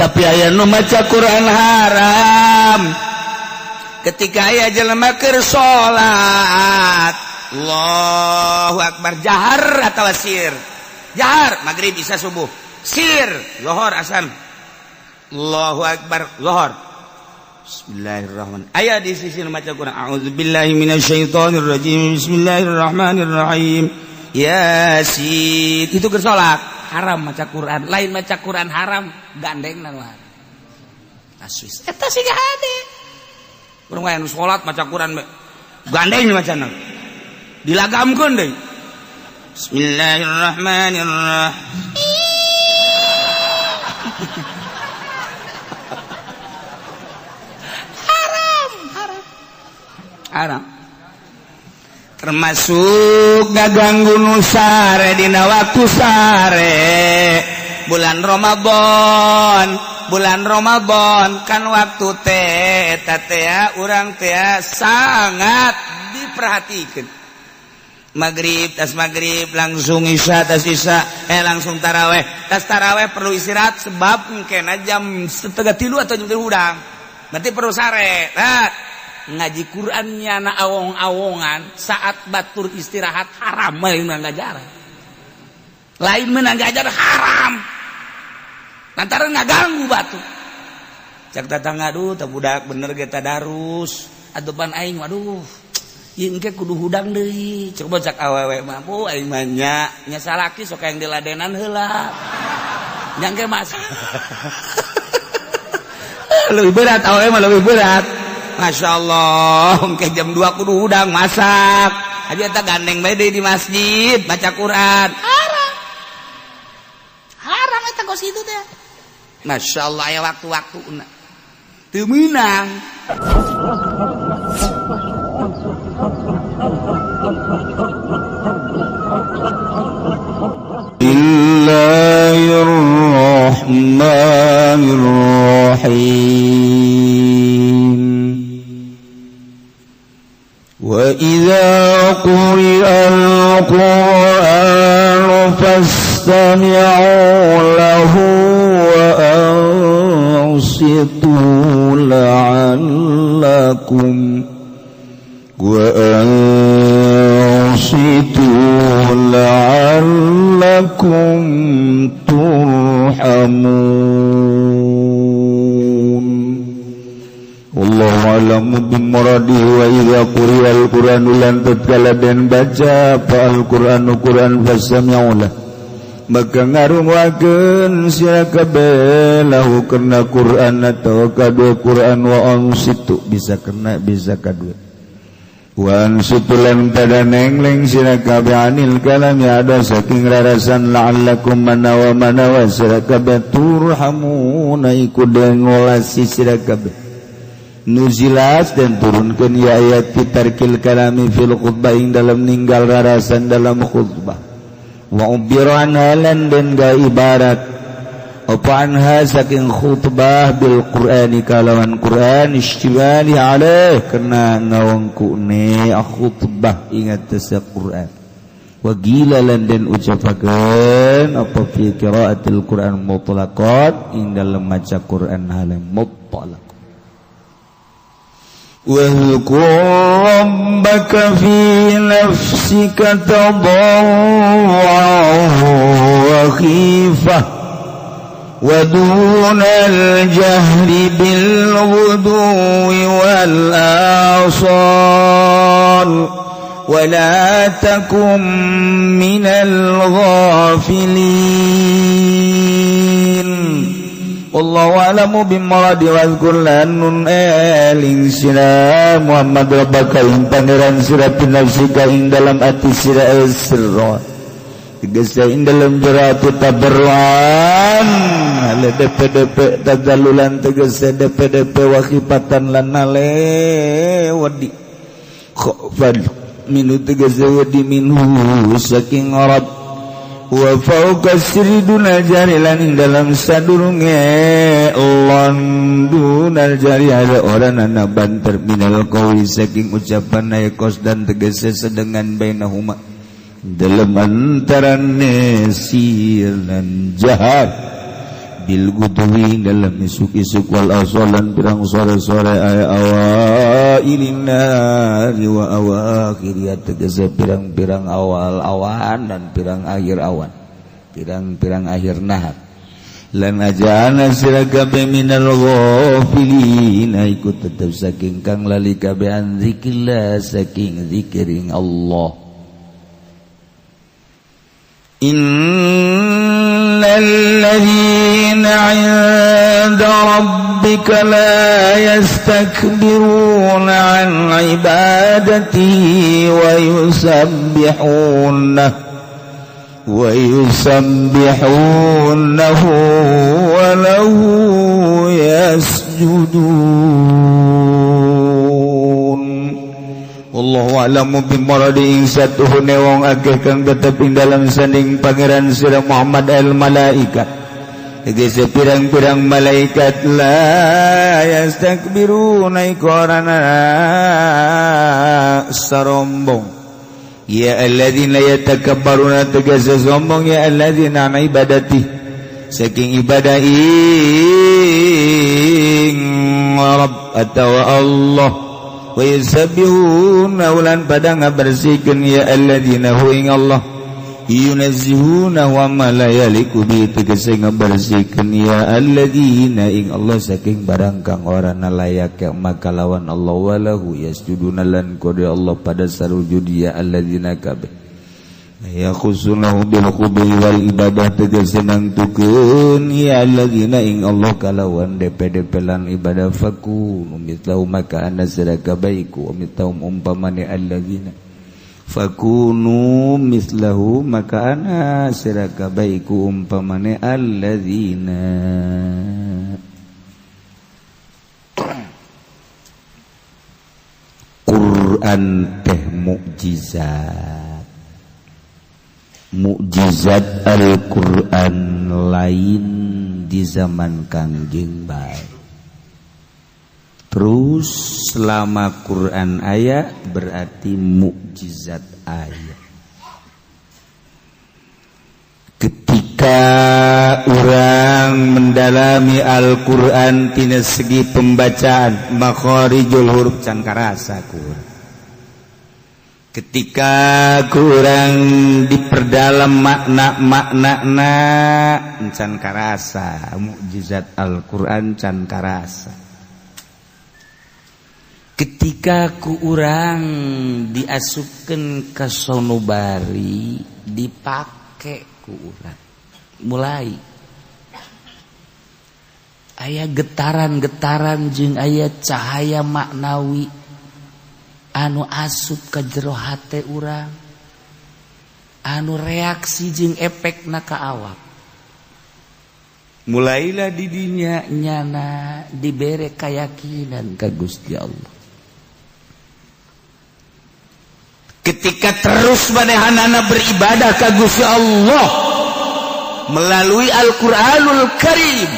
tapi aya nu maca Quran haram ketika aya jelema keur salat Allahu akbar jahar atau sir. Jahar maghrib isya subuh, sir zuhur asar. Allahu akbar zuhur. Bismillahirrahmanirrahim. Aya di sisi maca Quran. A'udzubillahi minasyaitonir rajim. Bismillahirrahmanirrahim. Yasin. Itu keur salat haram maca Quran. Lain maca Quran haram gandengna mah. Aswis. Eta siga hade. Urang aya nu salat maca Quran gandeng macana. Dilagamkeun deui. Bismillahirrahmanirrahim. Haram. Termasuk ngaganggu nu sare dina waktu sare bulan Ramadan kan waktu teh eta teh urang teh sangat diperhatikeun. Maghrib tas maghrib langsung isya tas isya langsung taraweh tas taraweh perlu istirahat sebab mungkin jam 2:30 atau jam 3 udang berarti perlu sare. Nah, ngaji Qur'annya na awong-awongan saat batur istirahat haram lain menang ngajar haram lantaran ngaganggu batur cak tatangga aduh tak budak bener kita darus adupan aing waduh ieu engke kudu hudang deui coba cak awewe mah bu aing mah nya salaki sok yang diladenan heula nya engke mas lebih berat awewe mah lebih berat. Masya Allah, ke jam 2 kudu hudang masak. Aja kita gandeng bae di masjid baca Quran. Haram. Haram eta kos kitu teh. Masya Allah aya waktu-waktuna. Teu meunang. Bismillahirrahmanirrahim. وَإِذَا قُرِئَ الْقُرْآنُ فَاسْتَمِعُوا لَهُ وَأَنصِتُوا لَعَلَّكُمْ تُرْحَمُونَ. Wallahu a'lamu bimuradihi. Wa idza quri'al Qur'anu lan tatkala den baca Al-Qur'anu Qur'an fasami'u lah maka ngarungwakeun sira kabeh lahu kana Qur'an atau kadua Qur'an wa ansitu bisa kena bisa kadua wa ansitu lan tadanengleng sira kabeh anil kalami ada saking rarasan la'allakum manawa sira kabeh turhamuna iku den ngolasi sira kabeh. Nuzilas dan turunkan ya ayat fitarkil kalami fil khutbah ing dalam ninggal rarasan dalam khutbah wa ubiran halan dan ga ibarat apa anha saking khutbah bil qur'ani kalawan qur'an istimali alaih kena ngawangkune khutbah ingat tasa qur'an wa gilalan dan ucapakan apa fi qiraatil qur'an mutlaqat ing dalam maca qur'an halam mutlaq. واذكر ربك في نفسك تضرعا وخيفة ودون الجهر بالغدو والآصال ولا تكن من الغافلين. Wallahu a'lamu bimuradi wa dzkurlanun eling sira Muhammad rabbaka ing pangeran sira pinafsika ing dalam ati sira sirra tegese ing dalam jeratu tabarruan ala dep tadalulan tegese dep wa khifatan lan nale wadi khofad minu tegese wadi minhu saking arab wa fauqa sridunal jari lan dalam sadurunge landunal jari ada orang anak banter minal qawi saking ucapan naikos dan tegese sedengan bainahuma dalam antarane sir dan jahar bil gudwi dalam isuk-isuk wal asalan pirang sore-sore aya awailin nahari wa awakhiriyat tegese pirang-pirang awal awan dan pirang akhir awan pirang-pirang akhir nahar lan ajana sira kabeh minal ghafilin ikut tetep saking kang lali kabeh an zikrillah saking zikiring Allah. Innal ladzina 'inda rabbika la yastakbiruna 'an ibadatihi wa yusabbihunahu wa lahu yasjudun. Wallahu a'lamu bimaradi satuhune wong akeh kang tetep ing dalam sanding pangeran sira Muhammad al malaikat tegese pirang-pirang malaikat la yastakbiruna iqrana sarombong ya alladzina yatakabbaruna tegese sombong ya alladzina an ibadati saking ibadah ing Rabb atau Allah wa yusabbihuna ulan pada ngabersihkeun ya alladzina hu ing Allah yunazzihuna wa ma la yaliku bi tegese ngabersihkeun ya alladzina ing Allah saking barang kang ora layak maka lawan Allah walahu yasjuduna lan kode Allah pada sarujud ya alladzina kabeh ya khusunahu bil khubi wal ibadah tegese nangtukeun ya alladzina ing Allah kalawan DP lan ibadah fakunu mitlau maka ana sadaka baiku mitau umpamane alladzina fakunu mislahu maka ana sadaka baiku umpamane alladzina. Quran teh mukjizat Al-Quran lain di zaman Kangjeng bae. Terus selama Quran ayat berarti mukjizat ayat. Ketika orang mendalami Al-Quran tina segi pembacaan makharijul huruf can karasa Quran. Ketika kurang diperdalam makna-maknana can karasa mukjizat Al-Quran can karasa. Ketika ku urang diasupkeun ka sanubari dipake ku urang mulai aya getaran-getaran jeung aya cahaya maknawi anu asup ka jero hate urang anu reaksi jeung efekna ka awak mulailah di dinya nyana dibere keyakinan ka Gusti Allah. Ketika terus manehanana beribadah ka Gusti Allah melalui Al-Qur'anul Karim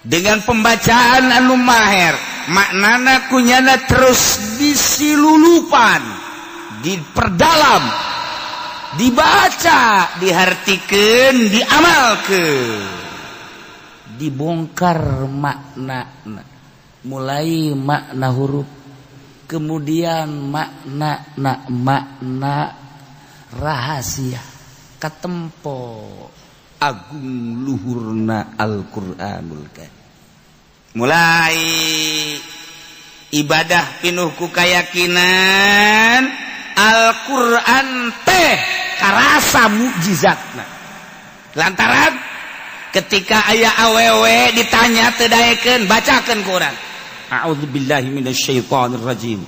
dengan pembacaan anu maher maknana kunyana terus disilulupan diperdalam dibaca dihartikeun diamalkeun dibongkar maknana mulai makna huruf kemudian makna rahasia katempo agung luhurna Al-Qur'anul Karim. Mulai ibadah pinuh ku kayakinan Al-Qur'an teh karasa mukjizatna. Lantaran ketika aya awewe ditanya teu daekeun bacakeun ku urang. A'udzubillahi minasyaitonir rajim.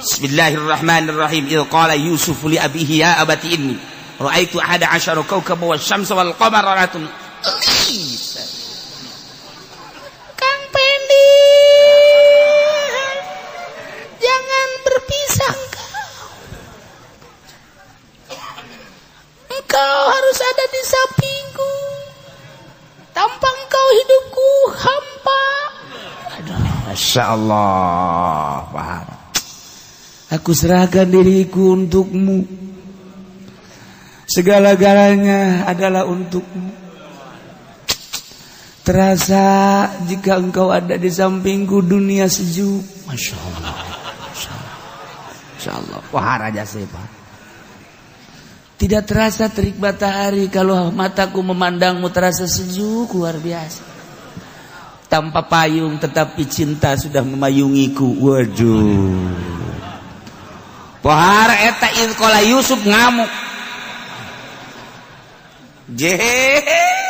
Bismillahirrahmanirrahim. Idz qala Yusuf li abihi ya abati inni ra'aitu 11 kawkaban wasyamsa wal qamara ra'aytum Kang Pendi jangan berpisah engkau harus ada di sampingku tanpa engkau hidupku hampa. Masya Allah, paham. Aku serahkan diriku untukmu. Segala-galanya adalah untukmu. terasa jika engkau ada di sampingku dunia sejuk. Masya Allah. Masya Allah. Wah raja sepa. Tidak terasa terik matahari kalau mataku memandangmu terasa sejuk luar biasa. Tanpa payung tetapi cinta sudah memayungiku. Waduh. Pohara eta ilkola Yusuf ngamuk.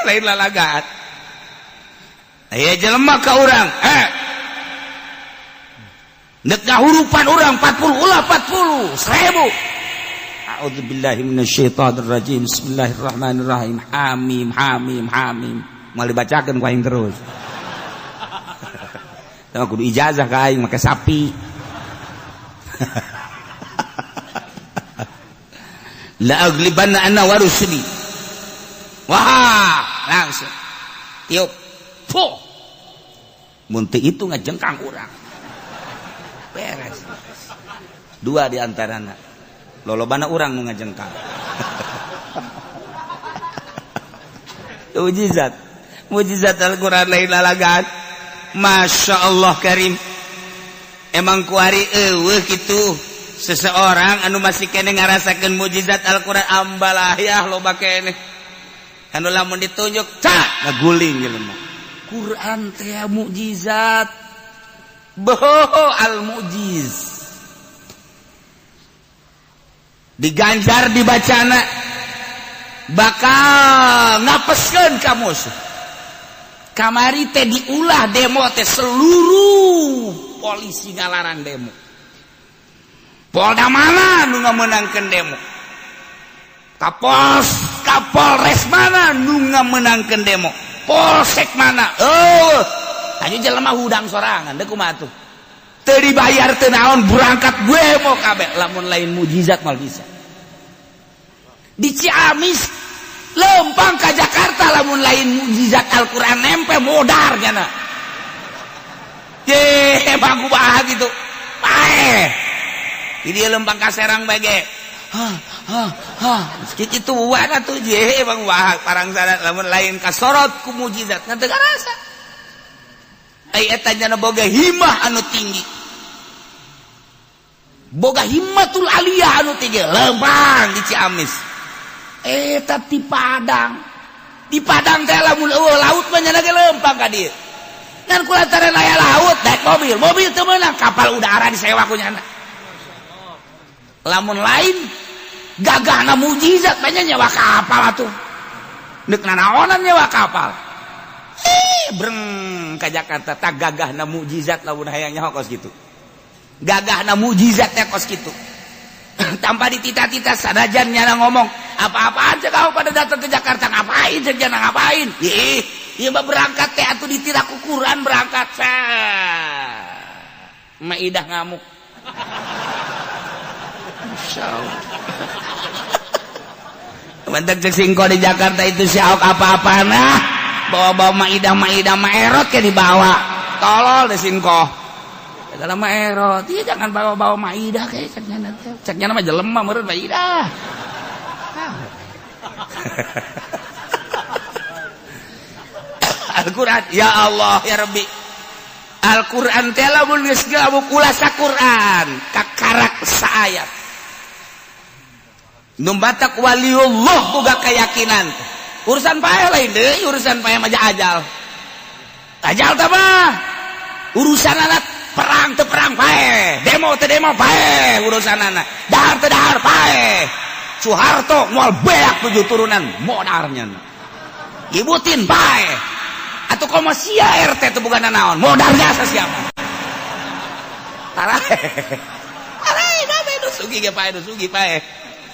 Lain lalagaan. Aya jelema ka urang. Nek ngahurupan urang 40 ulah 40 1000. A'udzubillahi minasyaitonir rajim. Bismillahirrahmanirrahim. Hamim hamim hamim. Mau dibacakeun ku aing terus. Tama kudu ijazah ka aing make sapi. La aglibanna ana wa rusuli. Wah, langsung tiup. Fuh. Mun teu itu ngajengkang urang. Beres. Dua di antarana. Lolobana urang nu ngajengkang. Mujizat. Mujizat Al-Qur'an lain lalagaan. Masya Allah karim. Emang kuari eueuh kitu seseorang anu masih kene ngarasakeun mujizat Al-Qur'an ambalah ya loba kene. Anu lamun ditunjuk cak ngaguling jelema. Quran teh mukjizat. Boho al-mujiz. Diganjar dibacana bakal ngapeskeun ka musuh. Kamari teh diulah demo teh seluruh polisi ngalarang demo. Polda mana nu ngamenangkeun demo? Kapolres mana nu ngamenangkeun demo? Polsek mana? Tanya jelema hudang sorangan deuk kumaha tuh. Teu dibayar teu naon berangkat gue mau kabeh lamun lain mujizat mal bisa. Di Ciamis lempang ka Jakarta lamun lain mujizat Al-Qur'an nempe modar nya. Ye bagu baha gitu. Pae. Di dia lempang ka Serang bage. Kitu wae atuh je Bang Wahab parang sana lamun lain kasorot ku mujizat ngan teu karasa. Ai eta nya boga himmah anu tinggi. Boga himmatul aliyah anu tinggi lempang di Ciamis. Eta di Padang. Di Padang teh lamun laut mah nya ge lempang ka dieu. Ngan kulantaran aya laut daek mobil teu meunang kapal udara disewa ku nyana. Lamun lain gagahna mujizat banyak nyewa kapal atuh. Neuk nanaonan nyewa kapal. Breng ka Jakarta tak gagahna mujizat lamun hayang nyaho kos kitu. Gagahna mujizat teh kos kitu. Tanpa ditita-tita sadajan nyana ngomong, apa-apaan cek kau pada datang ke Jakarta ngapain cek jana ngapain? Ieu mah berangkat teh atuh ditira ku Quran berangkat. Maidah ngamuk. Masyaallah. Bentar cek singko di Jakarta itu si Ahok apa-apaan bawa-bawa maidah maerot ke dibawa tolol deh singko dalam maerot iya jangan bawa-bawa maidah kayak ceknya nama jelema meureun maidah Al-Quran ya Allah ya Rabbi Al-Quran teh lamun geus gabuk ulah saquran kakarak saayat numbatak waliullah boga keyakinan urusan pae lain deui urusan pae mah ajal teh mah urusan anak perang teu perang pae demo teu demo pae urusanana dahar teu dahar pae Soeharto moal beak 7 turunan modarnya ibutin pae atuh komo sia RT teu boga naon modarnya sasiapa tarahe kabeh nu sugi ge pae nu sugi pae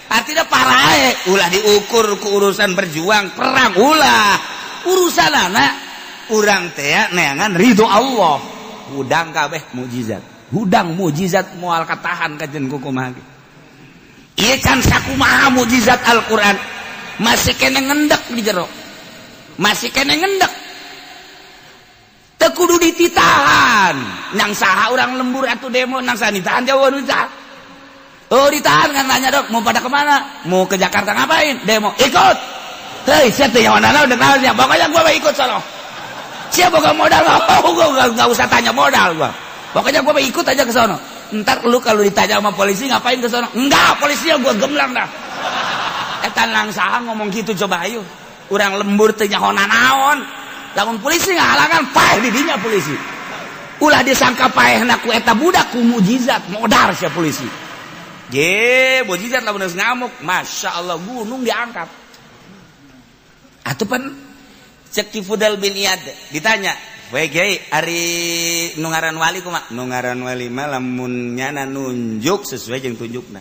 artinya parae ulah diukur ku urusan berjuang perang ulah urusan anak urang teh neangan ridho Allah hudang kabeh mukjizat hudang mukjizat moal katahan kajen kumaha ieu can sakumaha mukjizat Al-Qur'an masih kene ngendek di jero masih kene ngendek teu kudu dititahan nang saha urang lembur atuh demo nang saha ditahan jauh ditahan. Oh ditahan kan nanya dok mau pada kemana mau ke Jakarta ngapain demo ikut hei siapa yang mana udah kenal pokoknya gua ikut sono siapa boga modal nggak usah tanya modal gua. Pokoknya gua ikut aja ke sono. Ntar lu kalau ditanya sama polisi ngapain ke sono? Enggak, polisinya gua gemlang dah. Eta langsaha ngomong gitu coba ayo. Urang lembur teh nyaho naon. Lamun polisi ngahalangan paeh di dinya polisi. Ulah disangka paehna ku eta budak ku mujizat modar sia polisi. Mujizat lamun geus ngamuk, masyaallah gunung diangkat. Atupan cek ti Fudal bin Iyad ditanya, "We Kiai, ari nu ngaran wali kumaha?" Nu ngaran wali mah lamun nyana nunjuk sesuai jeung tunjukna.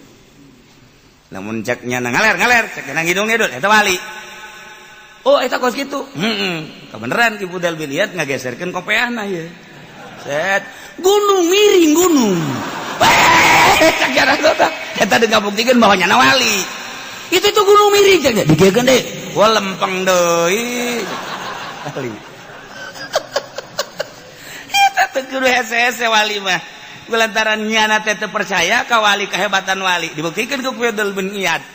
Lamun cek nyana ngaler, cek nyana ngidung-ngidul eta wali. Oh, eta kos kitu. Kebeneran ki Fudal bin Iyad ngageserkeun kopeahna ieu. Set, gunung miring gunung. Cek nyana kota. Eta deung ngabuktikeun bahwa nyana wali. Itu gunung miring cek dikeun deui. Wah lempeng deui. Wali. Eta teh kudu hese-hese wali mah. Kulantaran nyana teh teu percaya ka wali kehebatan wali. Dibuktikeun ku Fudal bin Iyad.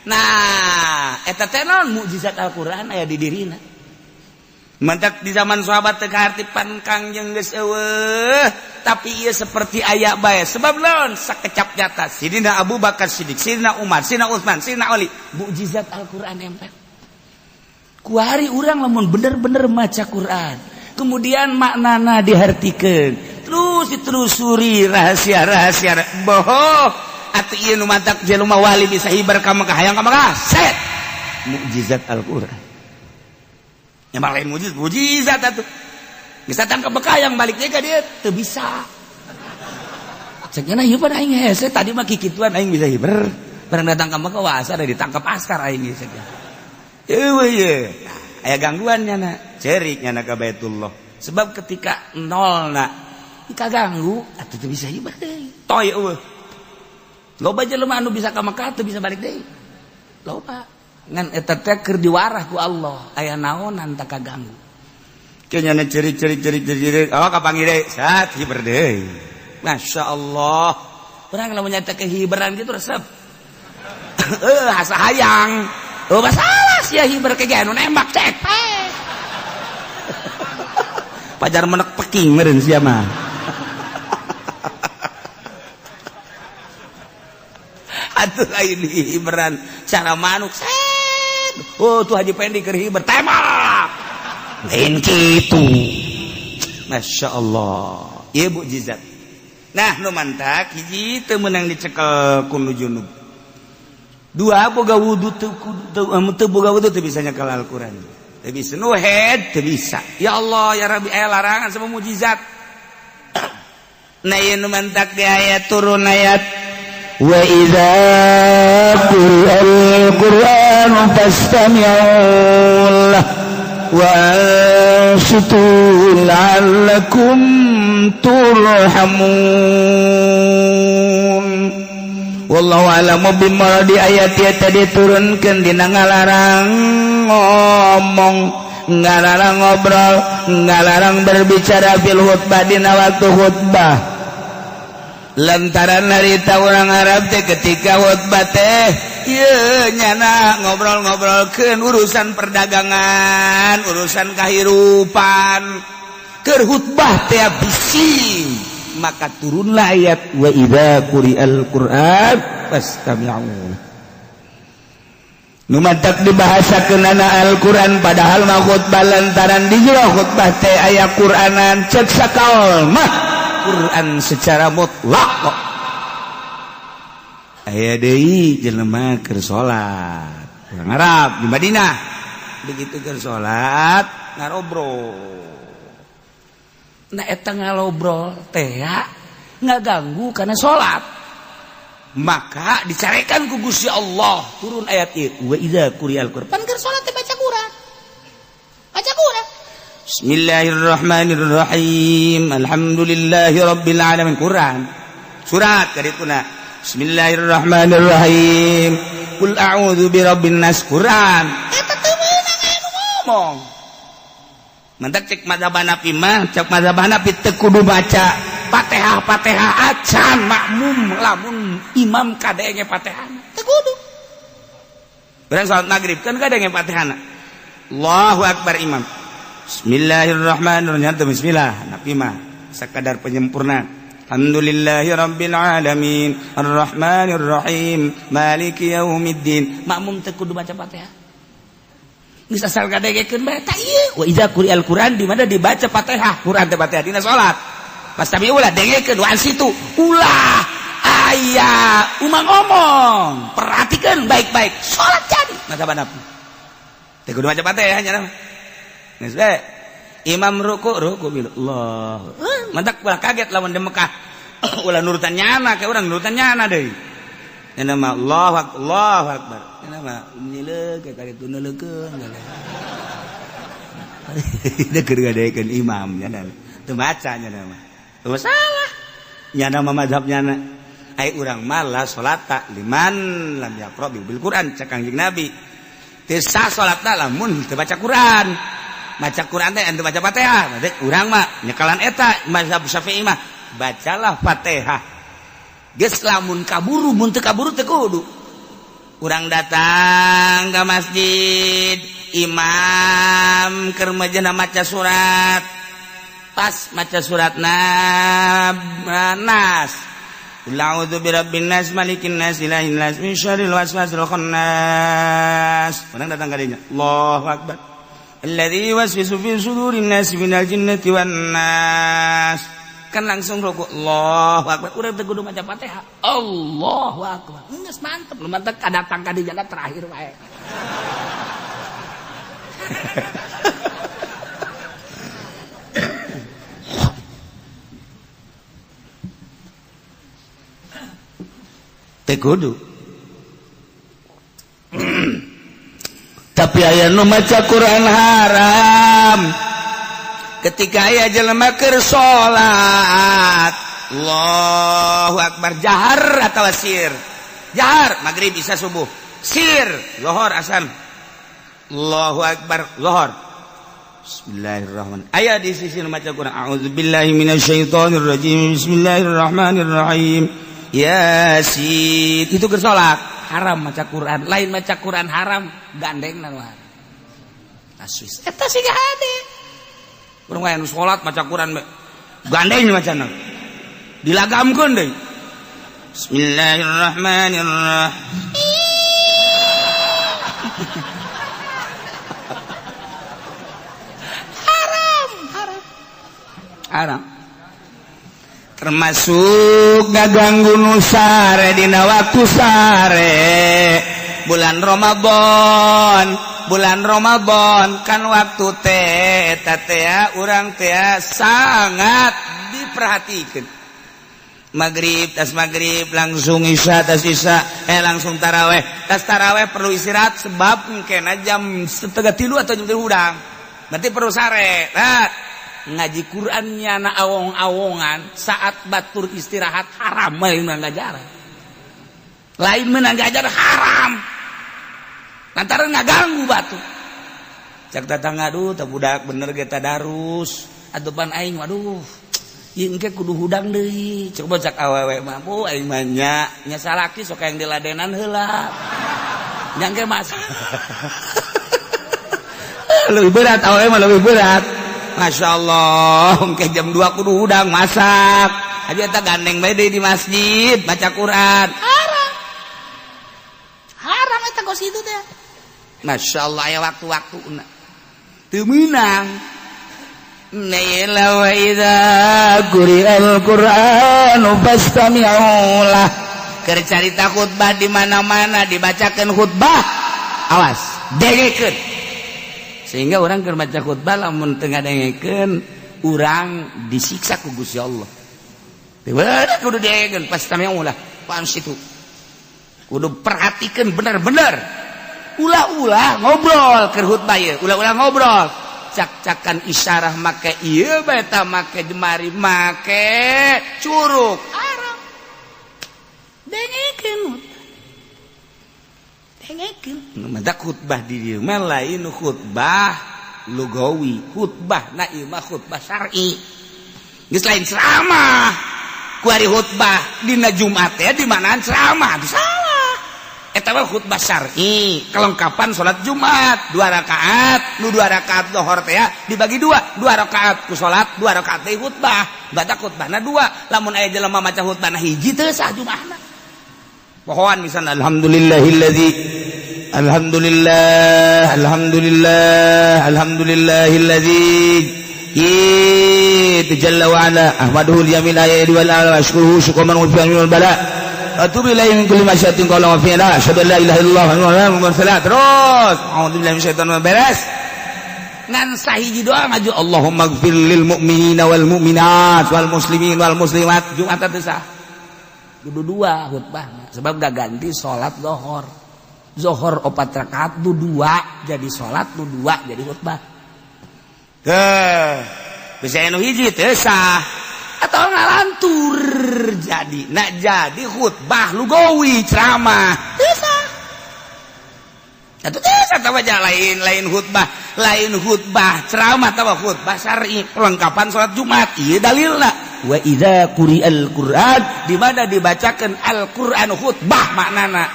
Nah, eta teh naon mukjizat Al-Qur'an aya di dirina. Mantak di zaman sahabat teh kahartipan Kangjeng geus eueuh, tapi ieu seperti aya bae. Sebab naon? Sakecap nyata. Sidina Abu Bakar Siddiq, Sidina Umar, Sidina Utsman, Sidina Ali, mukjizat Al-Qur'an empel. Kuari urang lamun bener-bener maca Quran, kemudian maknana dihartikeun, terus ditelusuri rahasia-rahasia bohong. Atuh ieu nu mantak jelema wali bisa hibar ka Mekah, hayang ka Mekah. Set. Mukjizat Al-Qur'an. Yang lain mujizat atuh. Geus datang ke Mekah yang balik deui ka dieu teu bisa. Cenah ieu pada aing hese tadi mah kikituan aing bisa hibar. Bareng datang ke Mekah wah asa ditangkap askar aing geus. Eueuh ye. Aya gangguan nyana, cerik nyana ka Baitullah. Sebab ketika nolna dikaganggu atuh teu bisa hibar deui. Toy eueuh. Loba jelema anu bisa ka Mekah teu bisa balik deui. Loba. Ngan eta teh keur diwarah ku Allah. Aya naonan teu kaganggu. Ke nyana cerik. Awa kapanggih deui. Sat hibar deui. Masyaallah. Urang lamun nyata kehibaran gitu resep. Asa hayang. Oh masalah sia hibar ke anu nembak cek. Pajar menek peking meureun sia mah. Atuh lain hibaran cara manuk. Oh tuh Haji Pendi keur hibar tembak. Lain kitu. Masyaallah. Ieu mukjizat. Nah, nu mantak hiji teu meunang dicekel ku nu junub. Dua boga wudu teu boga wudu teu bisa nyekel Al-Qur'an. Teu bisa nu head teu bisa. Ya Allah ya Rabbi aya larangan sama mukjizat. Nah ieu nu mantak di ayat turun ayat wa idza quri'al Qur'anu fastami'u lahu wa ansitu la'allakum turhamun. Wallahu a'lamu bimuradi ayat ieu tadi turunkeun dina ngalarang ngomong, ngalarang ngobrol, ngalarang berbicara fil khutbah dina waktu khutbah. Lantaran harita urang Arab teh ketika khutbah teh ieu nyana ngobrol-ngobrolkeun urusan perdagangan, urusan kahirupan. Keur khutbah teh bisi, maka turunlah ayat wa idza quri'al Qur'an fastami'u. Nu matak dibahasakeunana Al-Qur'an padahal mah khutbah lantaran di jero khutbah teh aya Qur'anan cek sakaol mah Quran secara mutlak kok. Aya deui jelema keur salat urang Arab di Madinah begitu keur salat ngarobrol. Nah eta ngalobrol teh ya ngaganggu karena salat. Maka dicarekan ku Gusti Allah turun ayat ieu wa idza quri'al Qur'an. Pan keur salat teh baca Quran. Baca Quran. Bismillahirrahmanirrahim. Alhamdulillahi rabbil alamin. Quran. Surat kadituna. Bismillahirrahmanirrahim. Qul a'udzu birabbin nas. Quran. Eta teu meunang anu ngomong. Mantak cek mazhab Hanafi mah, cek mazhab Hanafi teu kudu baca Fatihah acan makmum lamun imam kadenge Fatihah. Teu kudu. Urang salat magrib kan kadenge Fatihah. Allahu akbar imam. Bismillahirrahmanirrahim. Bismillah napi mah sakadar penyempurna. Alhamdulillahirabbil alamin arrahmanir rahim maliki yaumiddin. Makmum teu kudu baca Fatihah. Geus asal gadegekeun bae tah ieu. Wa idza quri'al Qur'an di mana dibaca Fatihah. Qur'an teh Fatihah dina salat. Pas tapi ulah dengekeun wan situ. Ulah aya umang ngomong. Perhatikan baik-baik. Salat jadi. Masa banap. Teu kudu baca Fatihah nya mah. Geus bae. Imam ruku bila Allah. Mantak ulah kaget lamun di Mekah. Ulah nurutan nyana kayak urang nurutan nyana deui. Nya mah Allahu Akbar. Nya mah nyileuk kayak tuneulekeun. Da keur gadekeun imam nya teu maca nya mah. Teu masalah. Nya mah mazhab nyana. Ai urang mah la salata liman lam yaqra bil Quran cak Kangjeng Nabi. Teu sah salatna lamun teu baca Quran. Baca Quran teh ente baca Fatihah. Urang mah nyekalan eta mazhab Syafi'i mah bacalah Fatihah. Geus lamun kaburu mun teu kaburu teu kudu. Urang datang ke masjid, imam keur mejana maca surat. Pas maca suratna Nas. A'udzu birabbin nas malikin nas ilahin nas min syarril waswasil khannas. Urang datang ka dinya. Allahu Akbar. Alladzi waswisu fi sudurin nas minal jinnati wan nas. Kan langsung rukuk. Allahu Akbar. Urang teu kudu maca Fatihah. Allahu Akbar. Geus mantep, lu mantep kadatang ka di jalan terakhir wae. Teu kudu. Tapi aya nu maca Quran haram ketika aya jelema keur salat. Allahu Akbar jahar atawa sir. Jahar maghrib isya subuh. Sir zuhur asar. Allahu Akbar zuhur. Bismillahirrahmanirrahim. Aya di sisi nu maca Quran. A'udzubillahi minasyaitonir rajim. Bismillahirrahmanirrahim. Yasin. Itu keur salat. Haram maca Quran, lain maca Quran haram gandeng nanuan aswis eta siga hade urang aya nu salat maca Quran gandeng macana dilagamkeun deui. Bismillahirrahmanirrahim. Haram termasuk ngaganggu nu sare dina waktu sare bulan Ramadan kan waktu teh eta teh urang teh sangat diperhatikeun. Maghrib tas maghrib langsung isya tas isya langsung taraweh tas taraweh perlu istirahat sebab engkena jam 2:30 atau jam 3 udang berarti perlu sare. Ngaji Qur'annya na awong-awongan saat batur istirahat haram lain menang ngajar haram lantaran ngaganggu batur cak datang aduh tak budak bener ge tadarus adupan aing waduh ieu engke kudu hudang deui coba cak awewe mah bu aing mah nya salaki sok yang diladenan heula nya engke mas lebih berat awewe mah lebih berat. Masya Allah, ke jam 2 kudu udang masak. Aja tak gandeng bae di masjid baca Quran. Haram eta kos itu teh. Masya Allah ya waktu-waktu teu meunang. Naila wa idza quri'al Qur'anu fastami'u lah. Keur carita khutbah di mana-mana dibacakeun khutbah. Awas, dengekeun. Sehingga orang keur baca khutbah lamun teu ngadengekeun urang disiksa ku Gusti Allah. Teu kudu dengekeun pas tamiu ulah paham situ. Kudu perhatikeun bener-bener. Ulah-ulah ngobrol keur khutbah ieu, ulah-ulah ngobrol. Cak-cakan isyarah make ieu bae ta make jemari make curug. Haram. Dengekeun. Mada khutbah di dieu mah lain khutbah lugawi, khutbah na ieu mah khutbah syar'i. Geus lain ceramah. Ku ari khutbah dina Jumat teh di manaan ceramah, itu salah. eta mah khutbah syar'i kelengkapan salat Jumat 2 rakaat nu 2 rakaat zuhur teh dibagi 2 rakaat ku salat 2 rakaat teh khutbah badak khutbahna 2 lamun aya jelema maca khutbahna hiji teu sah Jumatna pohoan misalna alhamdulillahilladzi jalla wa ala ahmaduhu liyamil ayati wal ashkuruhu syukran wa fi'al bala atubu ilaihi min kulli masyatin qala wa fi'ala asyhadu an la ilaha illallah wa la ilaha illallah terus a'udzubillahi minasyaitonir beres ngan sahiji doa ngaju Allahumma ighfir lil mu'minina wal mu'minat wal muslimin wal muslimat Jumat teh sah kudu 2 khutbah sebab gak ganti salat zuhur 4 rakaat 2 jadi salat 2 jadi khutbah bisa anu hiji teh sah atau ngalantur jadi nak jadi khutbah lugawi ceramah bisa atau bisa tahu aja lain khutbah ceramah tahu khutbah syar'i perlengkapan salat Jumat iya dalilna wa idza quri'al Qur'an di mana dibacakan Al-Qur'an khutbah maknana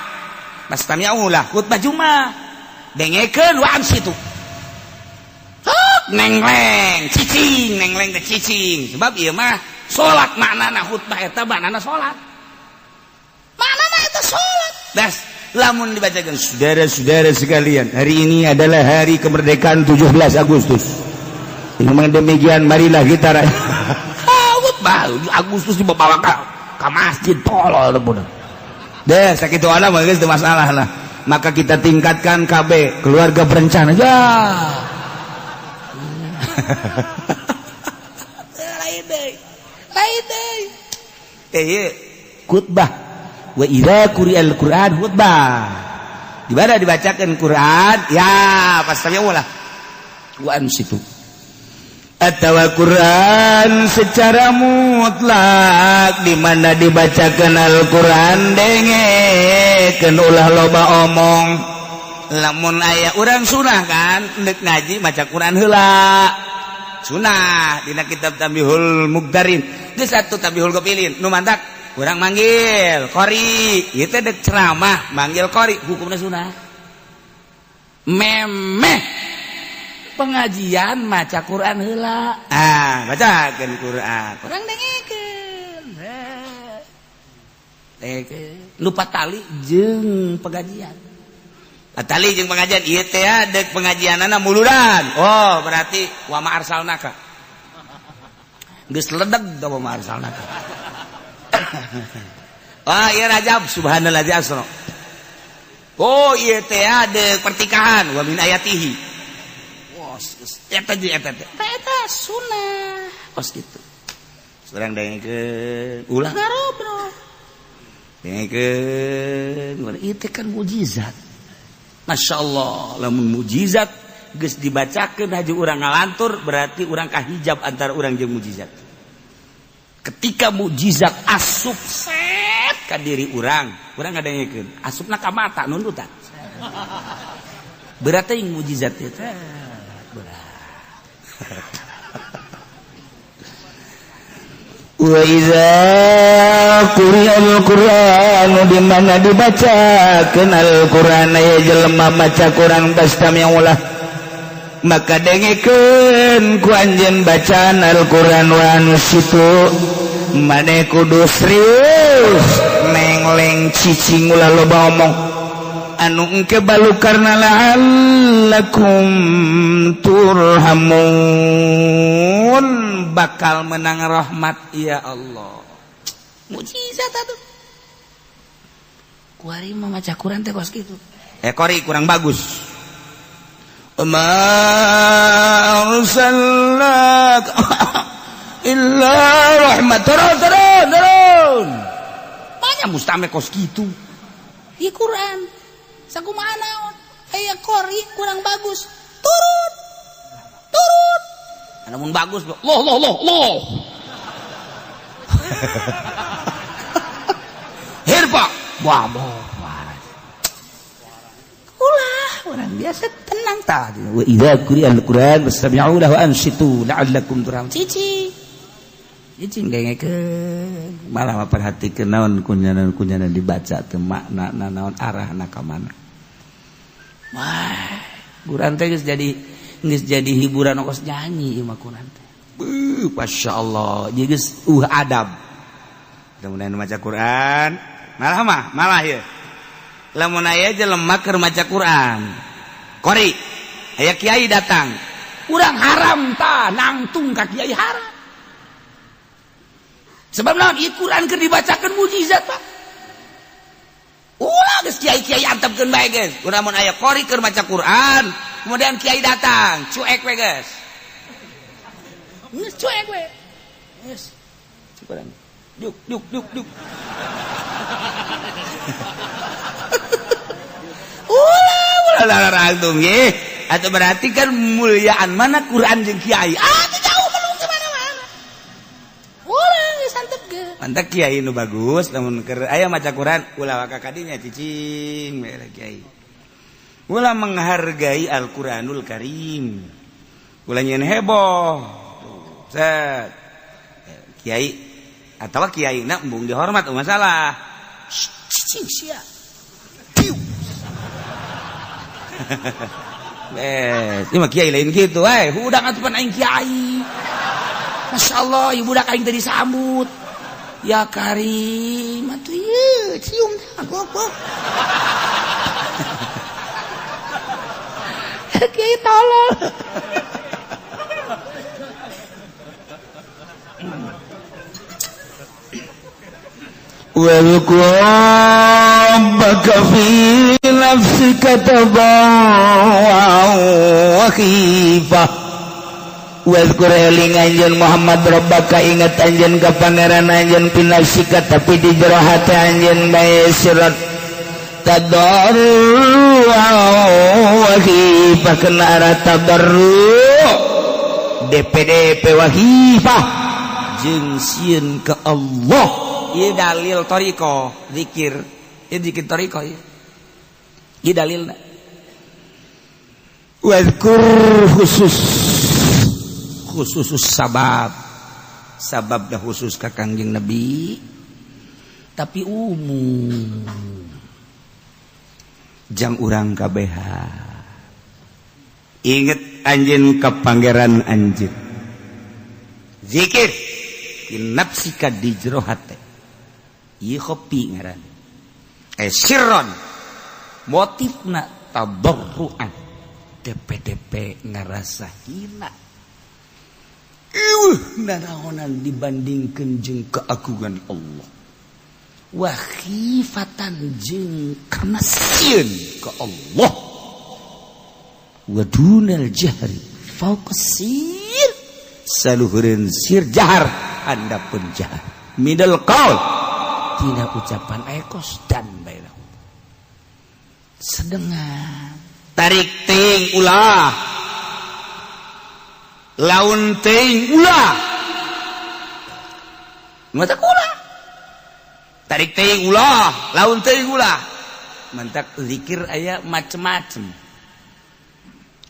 pastami'ulah khutbah Jumat dengekeun wa ansitu nengleng teh cicing sebab ieu mah salat maknana khutbah eta maknana salat das lamun dibacakan saudara-saudara sekalian hari ini adalah hari kemerdekaan 17 Agustus dengan demikian marilah kita khutbah Agustus dibawa ke masjid tolol bener deh sakitu ana mah geus teu masalah lah maka kita tingkatkan KB keluarga berencana ya lain khutbah wa idza quri'al Qur'an khutbah di mana dibacakan Quran ya pasti ulah wa ansitu atau Quran secara mutlak di mana dibacakan Al-Qur'an dengekeun ulah loba omong lamun aya urang sunah kan neuk ngaji maca Quran heula sunah dina kitab Tabihul Mugdarin geus satu Tabihul Gopilin nu mantak urang manggil qori ieu teh deuk ceramah manggil qori hukumna sunah memeh pengajian maca Quran heula bacakeun Quran urang dengekeun lupa tali jeung pengajian tali jeung pengajian ieu teh deuk pengajianana muludan oh berarti wa ma arsalnaka geus ledeg da wa ma arsalnaka ieu Rajab subhanalladzi asra oh ieu teh deuk pertikahan wa min ayatihi eta sunah os kitu surang dengekeun ulah ngarobrol dengekeun ieu teh kan mukjizat Masya Allah lamun mujizat geus dibacakeun haji urang ngalantur berarti urang kahijab antara urang jeung mujizat ketika mujizat asup set ka diri urang ngadengekeun asupna ka mata nundutan berarti yang mujizat itu wa idza quri'al Qur'an di mana dibacakeun Al-Qur'an aya jelema maca Qur'an pastami'ulah maka dengekeun ku anjeun bacaan Al-Qur'an wa nusitu mane kudu serius nengleng cicing ulah loba omong anu engke balukarna la'allakum turhamun bakal menang rahmat ya Allah mukjizat atuh kuari mah maca Quran teh kos kitu kori kurang bagus ma arsalnak illa rahmat turun banyak mustame kos kitu ieu Quran sakumaha naon aya kori kurang bagus turun namun bagus loh hirpa wah ulah orang biasa tenang tadi wa idza quri'al Qur'an fastami'u lahu ansitu la'allakum turhamun cici malah perhatikeun naon kunyana dibaca teu makna naon arahna ka mana. Wah, Quran teh geus jadi hiburan ongkos nyanyi ieu mah Quran teh. Masyaallah, jadi geus adab. Mudah-mudahan maca Quran, malah ieu. Lamun aya jelema keur maca Quran. Qori, aya kiai datang. Urang haram tah nangtung ka kiai haram. Sebab naon ieu Quran keur dibacakeun mukjizat Pak. Ulah geus kiai-kiai antepkeun bae geus. Urang mun aya qori keur maca Quran, kemudian kiai datang, cuek we geus. Geus cuek we. Geus. Cukuran. Duk. Ulah larang nggih. Atuh berarti kan muliaan mana Quran jeung kiai. Teu jauh belum ke mana-mana. Ulah geus antep ge. Mantap kiai nu bagus lamun keur aya maca Quran ulah ka kadinya cicing we kiai. Ulah menghargai Al-Qur'anul Karim. Ulah nyeun heboh. Set. Kiai atawa kiaina embung dihormat masalah. Cicing sia. Ini mah kiai lain gitu, budak atupan aing kiai. Masya Allah, ibu budak aing tadi sambut. Ya Karim, atuh ieu cium dah, gok. Kiai tolol. Rabbaka fi nafsika tadarruan wa khifah. Wazkur eling anjeun Muhammad Rabbaka ingat anjeun ka pangeran anjeun fi nafsika tapi di jero hati anjeun bae sirat tadarruan wa khifah kana arah tadarru DPDP wa khifah jeung sieun ka Allah. Ieu dalil toriko zikir. Ieu zikir toriko ieu. Ieu dalilna. Wazkur khusus sabab dah khusus ka Kangjeng Nabi tapi umum jang urang kabeh. Inget anjeun ka pangeran anjeun. Zikir nafsika di jero hate. Ieu kopi ngaran. Sirron motifna tadarruan DPDP ngarasa hina. Naraonan dibandingkeun jeung keagungan Allah. Wa khifatan jeung kana sieun ka Allah. Wa dunal jahri fauqa sir saluhureun sir jahar handapun jahar. Middle qaul tina ucapan ekos dan bae sedengan tarik ting ulah laun ting ulah mata ulah tarik ting ulah laun ting ulah mantak zikir aya macem-macem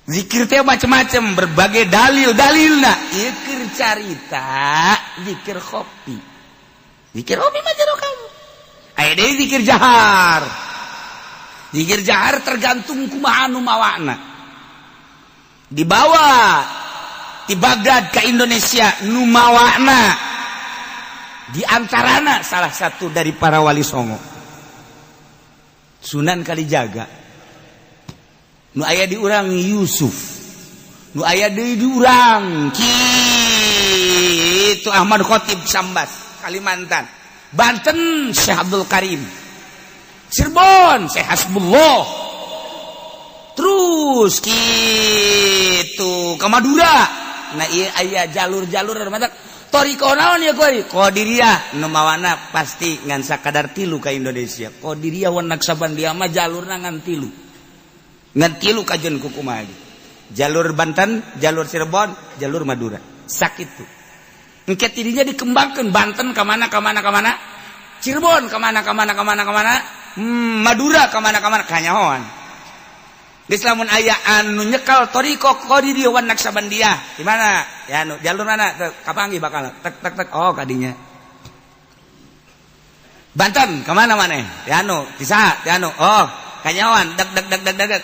zikir teh macem-macem berbagai dalilna ieu keur carita zikir kopi. Zikir kopi mah jero kamu. Aya deui zikir jahar. Zikir jahar tergantung kumaha nu mawakna. Dibawa di Baghdad ke Indonesia nu mawakna. Di antarana salah satu dari para wali songo. Sunan Kalijaga. Nu aya di urang Yusuf. Nu aya deui di urang kitu Ahmad Khatib Sambas. Kalimantan, Banten Syekh Abdul Karim, Cirebon Syekh Hasbullah, terus gitu ke Madura. Nah iya aya jalur-jalur mata toriko naon ya koi Qadiriyah nu mawana pasti ngan sakadar tilu ka Indonesia. Qadiriyah wan Naksabandia mah jalurna ngan tilu kajeun kukumaha jalur Banten, jalur Cirebon, jalur Madura sakit tuh. Engke tidinya dikembangkan Banten kemana Cirebon kemana Madura kemana kanyahoan geus lamun aya anu nyekel thariqah qadiriyah wan naksabandiyah di mana ya anu jalur mana kapanggih bakal tek oh kadinya Banten kemana maneh ya anu bisa ya anu oh kanyawan deg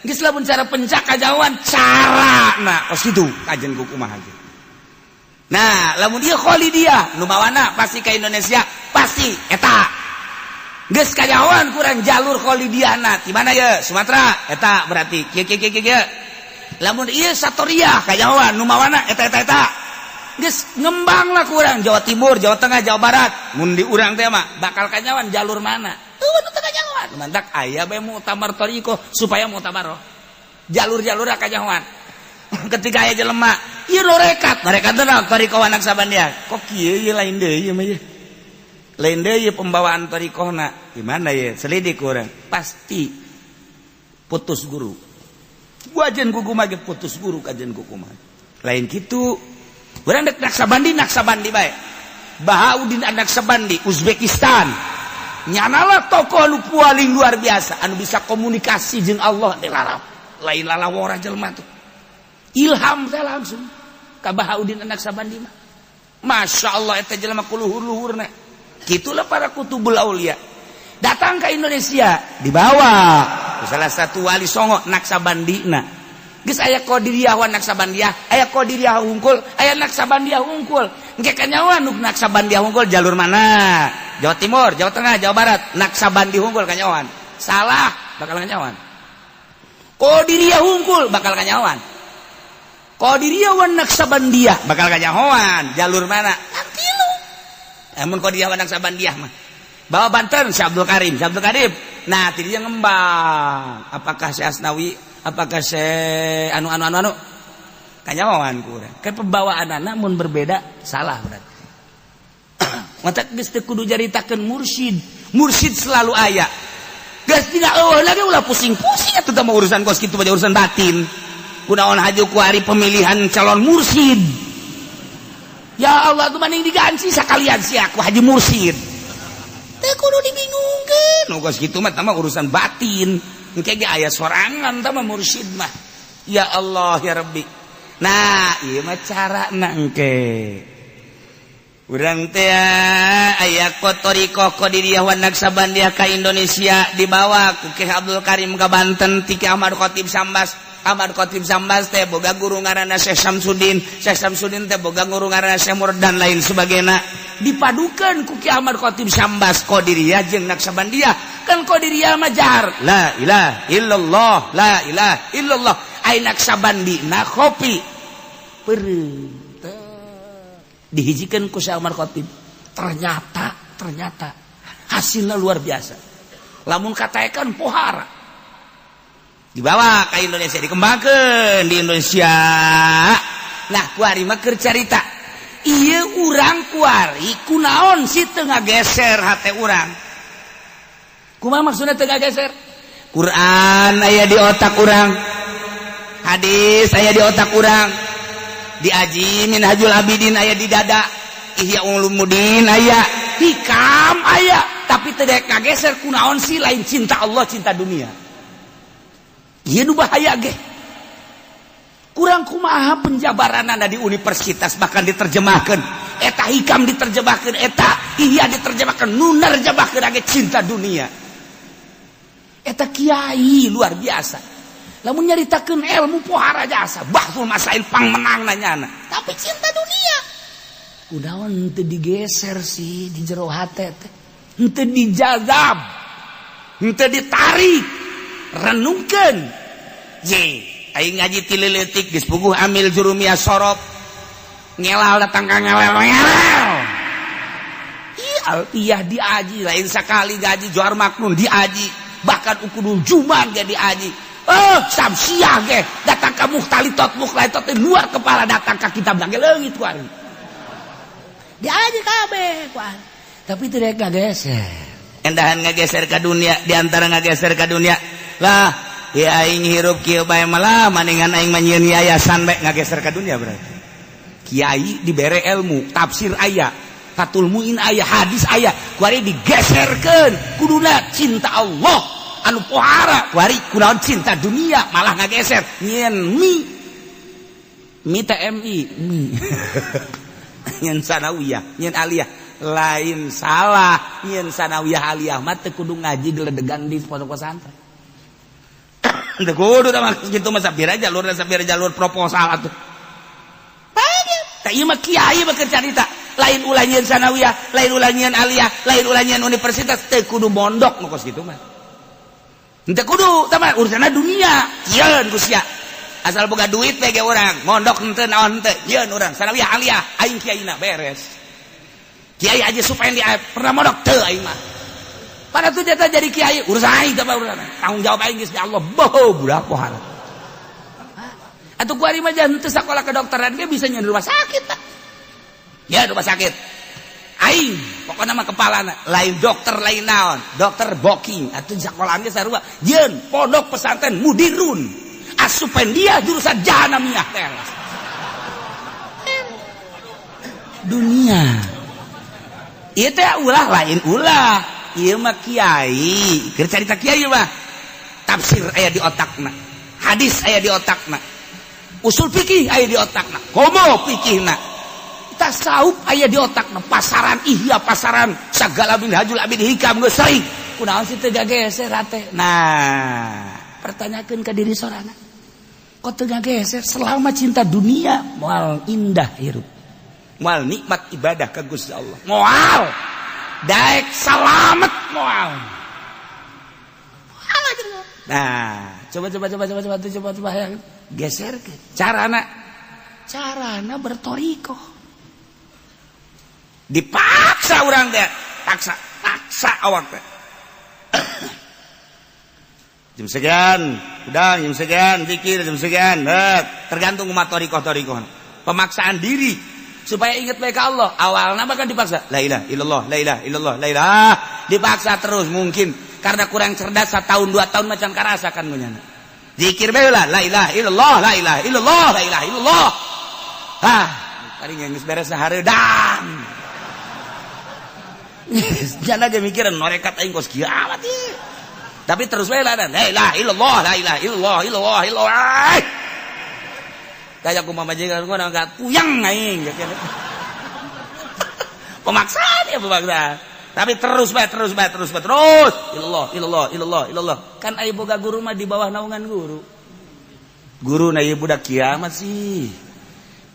geus lamun cara pencak kajawan carana kos kitu kajen ku kumaha ge. Nah, lamun ieu Khalidiyah nu mawana pasti ka Indonesia pasti eta. Geus kajawan kurang jalur Khalidiyahna di mana ye? Sumatera eta berarti kieu. Lamun ieu Satoriyah kajawan nu mawana eta. Geus ngembang lah kurang Jawa Timur, Jawa Tengah, Jawa Barat. Mun di urang teh mah bakal kajawan jalur mana? Teu nu teu kajawan. Mantak aya bae mutamar thariqah supaya mutabaroh. Jalur-jalur kajawan. Ketika aya jelema ieu rekat naon thariqah wan naksabandiyah. Kok kieu ieu lain deui ieu mah ieu. Lain deui pembawaan thariqahna. Di mana ye? Selidik urang. Pasti putus guru. Wajen kuku mah ge putus guru kajen kuku mah. Lain kitu. Urang dek naksabandi bae. Bahauddin Naksabandi Uzbekistan. Nyanalah tokoh anu paling luar biasa anu bisa komunikasi jeung Allah di larap. Lain lalawora jelema tuh. Ilham teh langsung ka Bahauddin Naksabandi mah. Masyaallah eta jelema kuluhur-luhurna. Kitulah para kutubul aulia. Datang ke Indonesia dibawa salah satu wali songo Naksabandina. Geus aya Qadiriyah wan Naksabandiyah, aya Qadiriyah hungkul, aya Naksabandiyah hungkul. Engke kanyawan nu Naksabandiyah hungkul jalur mana? Jawa Timur, Jawa Tengah, Jawa Barat. Naksabandi hungkul kanyawan. Salah bakal kanyawan. Qadiriyah hungkul bakal kanyawan. Qadiriyah wan Naksabandiyah bakal kanyawan. Jalur mana? Tilu. Amun Qadiriyah wan Naksabandiyah mah. Bawa Banten Syekh Abdul Karim. Nah, tadi dia ngembang. Apakah Syekh Asnawi? Apakah Syekh anu kanyawan kurang. Kan pembawaanna mun berbeda salah berarti. Mata geus teu kudu jaritakeun mursyid. Mursyid selalu aya. Geus tina eueuh lagi ulah pusing-pusing atuh mah urusan kos kitu bae urusan batin. Kunaon haju ku hari pemilihan calon mursyid. Ya Allah tuh mending diganti sakalian si aku haji mursyid. Teu kudu dibingungkeun. Nu kos kitu mah urusan batin. Engke ge aya sorangan tah mursyid mah. Ya Allah ya Rabbi. Nah, ieu mah carana engke. Urang teh aya thariqah Qadiriyah wan Naksabandiyah ka Indonesia dibawa ku Syekh Abdul Karim ka Banten ti Ahmad Khatib Sambas. Ahmad Khatib Sambas teh boga guru ngaranna Syekh Samsudin. Syekh Samsudin teh boga guru ngaranna Syekh Murdan lain sebagainya. Dipadukeun ku Ki Ahmad Khatib Sambas Qadiriyah jeung Naksabandiyah. Kan Qadiriyah mah jahar la ilaha illallah la ilaha illallah. Ai Naksabandina kopi peureun dihijikeun ku Syekh Ahmad Khatib. Ternyata hasilnya luar biasa. Lamun kataekan pohara dibawa ke Indonesia, dikembangkan di Indonesia. Nah, kuari mah keur carita. Ieu urang kuari kunaon si teu ngageser hate urang. Kumaha maksudna teu ngageser? Quran aya di otak urang. Hadis aya di otak urang. Diaji Minhajul Abidin aya di dada. Ihya Ulumuddin aya, hikam aya, tapi teu daek ngageser kunaon si lain cinta Allah, cinta dunia. Ieu nu bahaya ge. Kurang kumaha penjabaranna di universitas bahkan diterjemahkeun. Eta hikam diterjemahkeun, eta ihya diterjemahkeun, nu nerjemahkeun ge cinta dunia. Eta kiai luar biasa. Lamun nyaritakeun ilmu pohara jasa, bahsul masail pangmenang nanyana. Tapi cinta dunia. Kunaon teu digeser sih di jero hate teh. Henteu dijazab. Henteu ditarik. Renungkeun ye aing ngaji ti leutik geus puguh amil jurumiyah sorop ngelal datang ka ngelal alpiyah diaji lain sakali gaji johar maknun diaji bahkan ukudul juman ge diaji samsiah ge datang ka mukhtalitot luar kepala datang ka kitab ge leungit kuari diaji kabeh kuari tapi teu daek ngageser endahan ngageser ka dunia diantara ngageser ka dunia lah ya aing hirup kieu bae malah maningan aing manyieun yayasan bae ngageser ka dunia berarti kiai dibere ilmu tafsir aya Fathul Muin aya hadis aya kuari digeserkeun kuduna cinta Allah anu pohara kuari kunaon cinta dunia malah ngageser nyen mi TMI mi nyen sanawiyah nyen aliyah lain salah nyen sanawiyah aliyah mah teu kudu ngaji geledegan di pondok pesantren teu kudu tah kitu mah sabira jalur proposal atuh tah ieu mah kiai mah keur carita lain ulah nyen sanawiyah lain ulah nyen aliyah lain ulah nyen universitas teu kudu mondok nu kos kitu mah teu kudu tah mah urusanna dunia kieun ku sia asal boga duit we ge urang mondok henteu naon henteu yeun urang sanawiyah aliyah aing kiaina beres kiai aja supaya dia pernah mondok teu aing mah pada tuh jata jadi kiai urusan aing teh urusan tanggung jawab aing geus di Allah boh budak pohara atuh kuari mah jangan teu sakola kedokteran ge bisa nyeun rumah sakit tak ya rumah sakit aing pokoknya mah kepalana lain dokter lain naon dokter booking atuh sakolahan ge sarua yeun pondok pesantren mudirun asupen dia jurusan jahanamiyah teh dunia ieu teh ulah lain ulah ieu mah kiai keur carita kiai mah tafsir aya di otakna hadis aya di otakna usul fikih aya di otakna komo fikihna tasawuf aya di otakna pasaran ihya pasaran sagala minhajul abid hikam geus seuing kunaon sih teu gageser teh nah pertanyakeun ka diri sorana kok teu gageser selama cinta dunia moal indah hirup moal nikmat ibadah ka Gusti Allah moal daek salamet moal nah coba yang geser ke carana bertoriko dipaksa orang teh paksa awak teh jam sekian udang jam sekian zikir jam sekian tergantung umat toriko pemaksaan diri supaya ingat baik Allah awalnya bahkan dipaksa la ilaha illallah la ilaha illallah la ilaha dipaksa terus mungkin karena kurang cerdas 1 tahun 2 tahun macam karasakan menyana zikir bae lah la ilaha illallah la ilaha illallah la ilaha illallah tadi geus beres sahareudang jangan aja mikiran norekat aing kos kiamat ieu. Tapi terus wae lah la ilaha illallah la ilaha illallah illallah illallah. Kayak kumaha majikan gua angkat puyang aing pemaksaan ya pemaksaan. Tapi terus illallah. Kan aya boga guru mah di bawah naungan guru. Guru na ieu budak kiamat sih.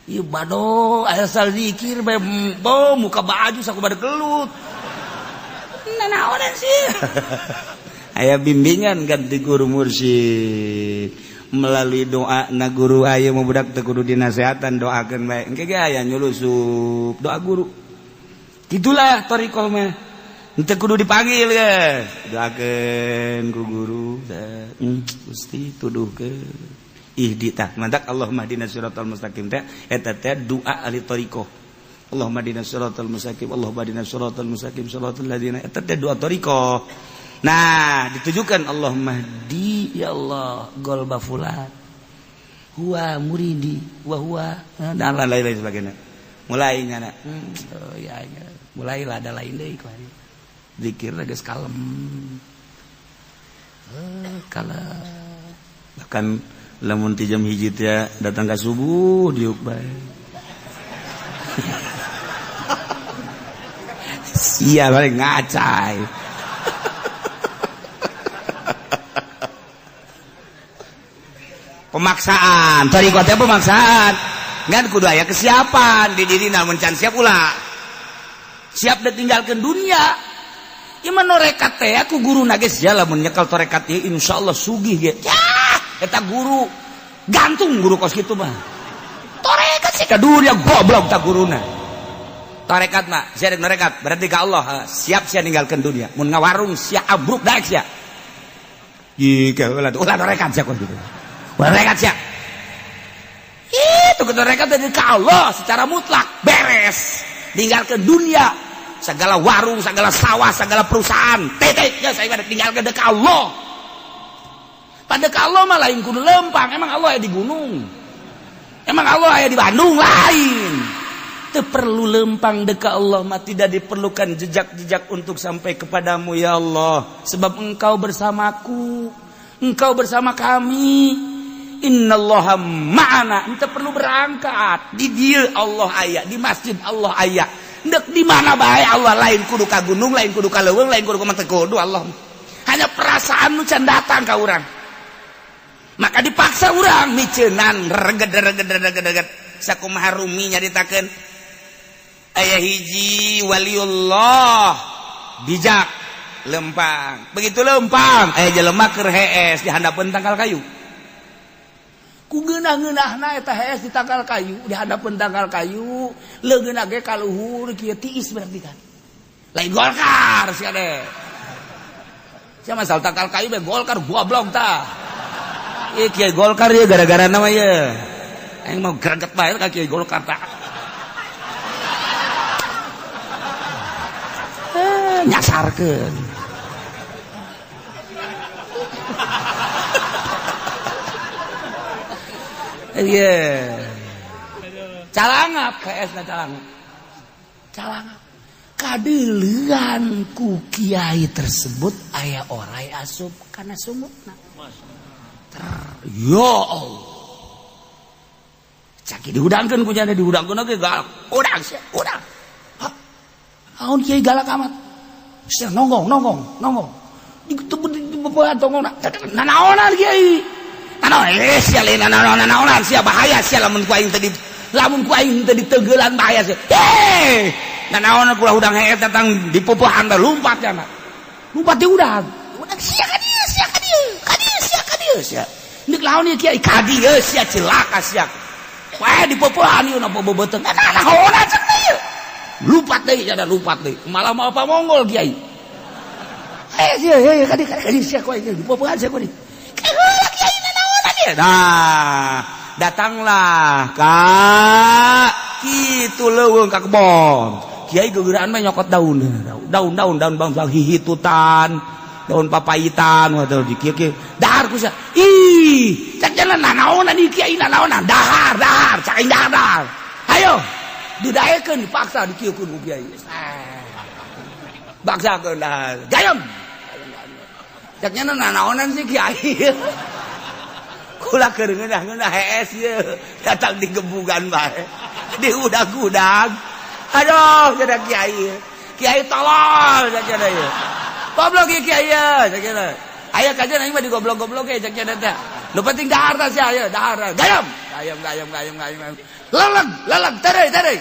Ieu bado asal zikir bae muka baju sakumaha gelut. Naonan sih aya bimbingan ganti guru mursyid melalui doa na guru aya mau budak teu kudu dinasehatan doakeun bae engke ge aya nyulusup doa guru gitulah thariqah mah teu kudu dipanggil ge doakeun ku guru Gusti tuduhkeun ihdi tah mantak Allahumma hdinas siratal mustaqim teh eta teh doa ahli thariqah Allahumma hdinas siratal mustaqim Allahumma hdinas siratal mustaqim siratal ladzina eta teh doa thariqah. Nah, ditujukan Allahumma hdi ya Allah golba fulan huwa muridi wa huwa dan lain-lain sebagainya. Mulai nyana oh ya mulailah ada lain deui kuari. Zikir geus kalem. Kalem. Bahkan lamun ti jam 1 teh datang ka subuh diuk bae. Iya balik ngacai pemaksaan thariqah teh pemaksaan ngan kudu aya kesiapan di diri namun can siap ulah siap ditinggalkeun dunia ieu mah norekat teh aku guruna geus ya lamun nyekel torekat ieu insyaallah sugih ge eta guru gantung guru kos kitu mah torekat sih kaduria goblok tak guruna tarekat mah sia tarekat berarti ka Allah siap sia ninggalkeun dunia mun ngawarung sia abruk daek sia jika ulah tarekat sia kok gitu tarekat sia itu tarekat dari ka Allah secara mutlak beres ninggalkeun dunia segala warung segala sawah segala perusahaan titik ya saya pada tinggalkeun ka Allah pada ka Allah mah lain kudu lempang emang Allah aya di gunung emang Allah aya di Bandung lain teu perlu lempang dekat Allah mah, tidak diperlukan jejak-jejak untuk sampai kepadamu ya Allah, sebab engkau bersamaku, engkau bersama kami. Innallaha ma'ana, ente perlu berangkat di dia Allah aya, di masjid Allah aya, dek di mana bae Allah, lain kudu ka gunung, lain kudu ka leuweung, lain kudu ka manteu kudu Allah, hanya perasaan nu can datang ka urang. Maka dipaksa urang micenan reged sakumaha rumi nyaritakeun aya hiji waliullah bijak lempang, begitu lempang aya jelema keur hees di handapeun tangkal kayu, ku geunah-geunahna eta hees di tangkal kayu, di handapeun tangkal kayu leungeunna ge ka luhur kieu tiis berarti kan lain Golkar sia de sia masal tangkal kayu be Golkar goblok tah ieu kieu Golkar ieu gara-gara nama ieu aing mau greget bae ka kieu Golkar tah nyasarkeun iya calangap KS na calangap kadeulean ku kiai tersebut aya oray asup kana sumutna ya Allah caki dihudangkeun ku nya dihudangkeun ge galak udang sia udang naon kiai galak amat sia nonggong di bebean tongong nanaonan kiai nanaon sia lain nanaonan sia bahaya sia lamun ku aing teu diteugelan bahaya sia nanaon ku udang heeh datang di popohan teh lumpat nya lumpat di udang sia ka dieu sia nik laon ieu kiai ka dieu sia cilaka sia wae di popohan ieu napa beubeuteng nanaonan cenah ieu lupat deui malah mau apa mongol kiai sia kadi sia ku di popohan sia ku di kiai nanaonan ieu nah datanglah ka kitu leuweung ka kebon kiai gegeuraan mah nyokot daun bang hihitutan daun papaitan atau di kieu dahar ku sia ih cak jalan nanaonan di kiai nanaonan dahar cak aing dahar ayo didaekeun dipaksa dikieukeun ku kiai baksakeun dah gayam cak nya nanaonan si kiai kula keur ngeunah hees ieu datang di gebugan bae di udag-udag aduh cenah kiai tolol cenah ieu goblok ieu kiai cenah aya kajian aing mah digoblok-goblok ge cenah teh nu penting dahar tah sia aya dahar gayam leleg tereuy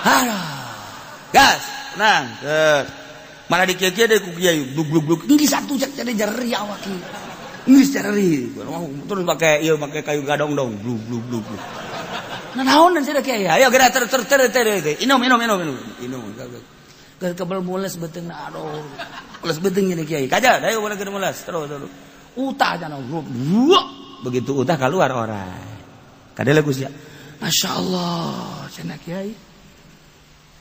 aduh gas tenang malah di kieu deui ku kiai bluk geus satu cek cenah jeri awak kieu geus jeri terus make kayu gadong dong bluk nanaonan cenah kiai ayo geura ter inum kebel mules beteungna aduh mules beteung nya kiai kaja dayu ulah keur mules terus utah cenah begitu utah keluar orang kadele ku sia masyaallah cenah kiai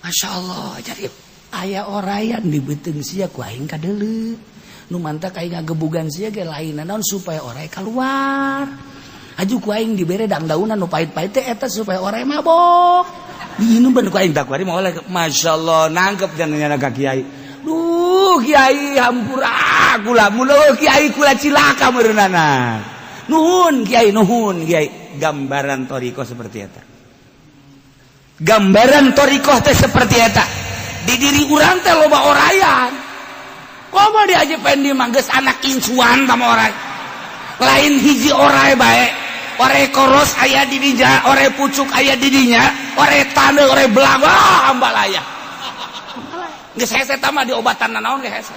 masyaallah jadi aya orayan di beuteung sia ku aing kadeuleut nu mantak aing ngagebugan sia ge lainna naon supaya oray keluar aju ku aing dibere dangdaunan nu pait-pait teh eta supaya oray mabok diinum ben ku aing tak kuari mah oleh masyaallah nangkep jangan ka kiai duh kiai hampura kula mun kiai kula cilaka meureunana nuhun kiai gambaran thariqah seperti eta gambaran thariqah teh seperti eta di diri urang teh loba orayan komo diaje pendi manggeus anak incuan sama oray lain hiji oray bae oray koros aya di dinya oray pucuk aya di dinya oray tandeu oray belang hambalaya geus hese tah mah diobatan naon ge hese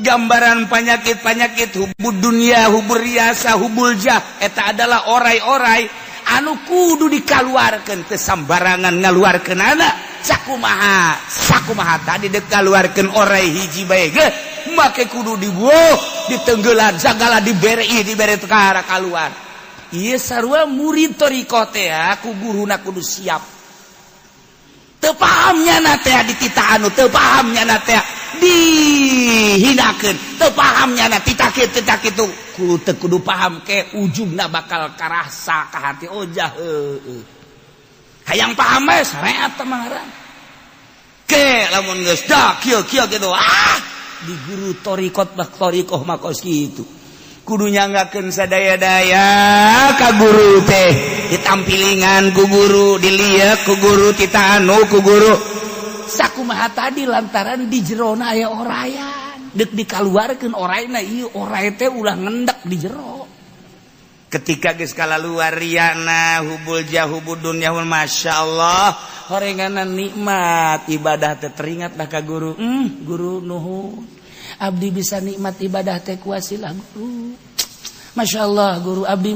gambaran penyakit hubud dunia hubur riasa hubul jah eta adalah oray-oray anu kudu dikaluarkeun teu sambarangan ngaluarkeun anak sakumaha tadi dek kaluarkeun oray hiji bae ge make kudu dibueuh ditenggeulan sagala dibere tekara kaluar ieu sarua murid thariqah teh ku guruna kudu siap teu paham nyana teh di tita anu teu paham nyana teh dihinakeun teu pahamnya na tita kitu kudu paham ke ujungna bakal karasa ka hati ojah hayang paham we sareat teh mah ke lamun geus da kieu gitu di guru torikot mah torikoh mah kos kitu kudu nyanggakeun sadaya-daya ka guru teh ditampilingan ku guru dilieu ku guru titanu ku guru sakumaha tadi lantaran di jerona aya orayan deuk dikaluarkeun orayna ieu oray teh ulah ngendek di jero ketika geus kalaluar riyana hubul jahubud dunya masyaallah horenganan nikmat ibadah teh teringat dah ka guru guru nuhun abdi bisa nikmat ibadah teh kuasilah guru masyaallah guru abdi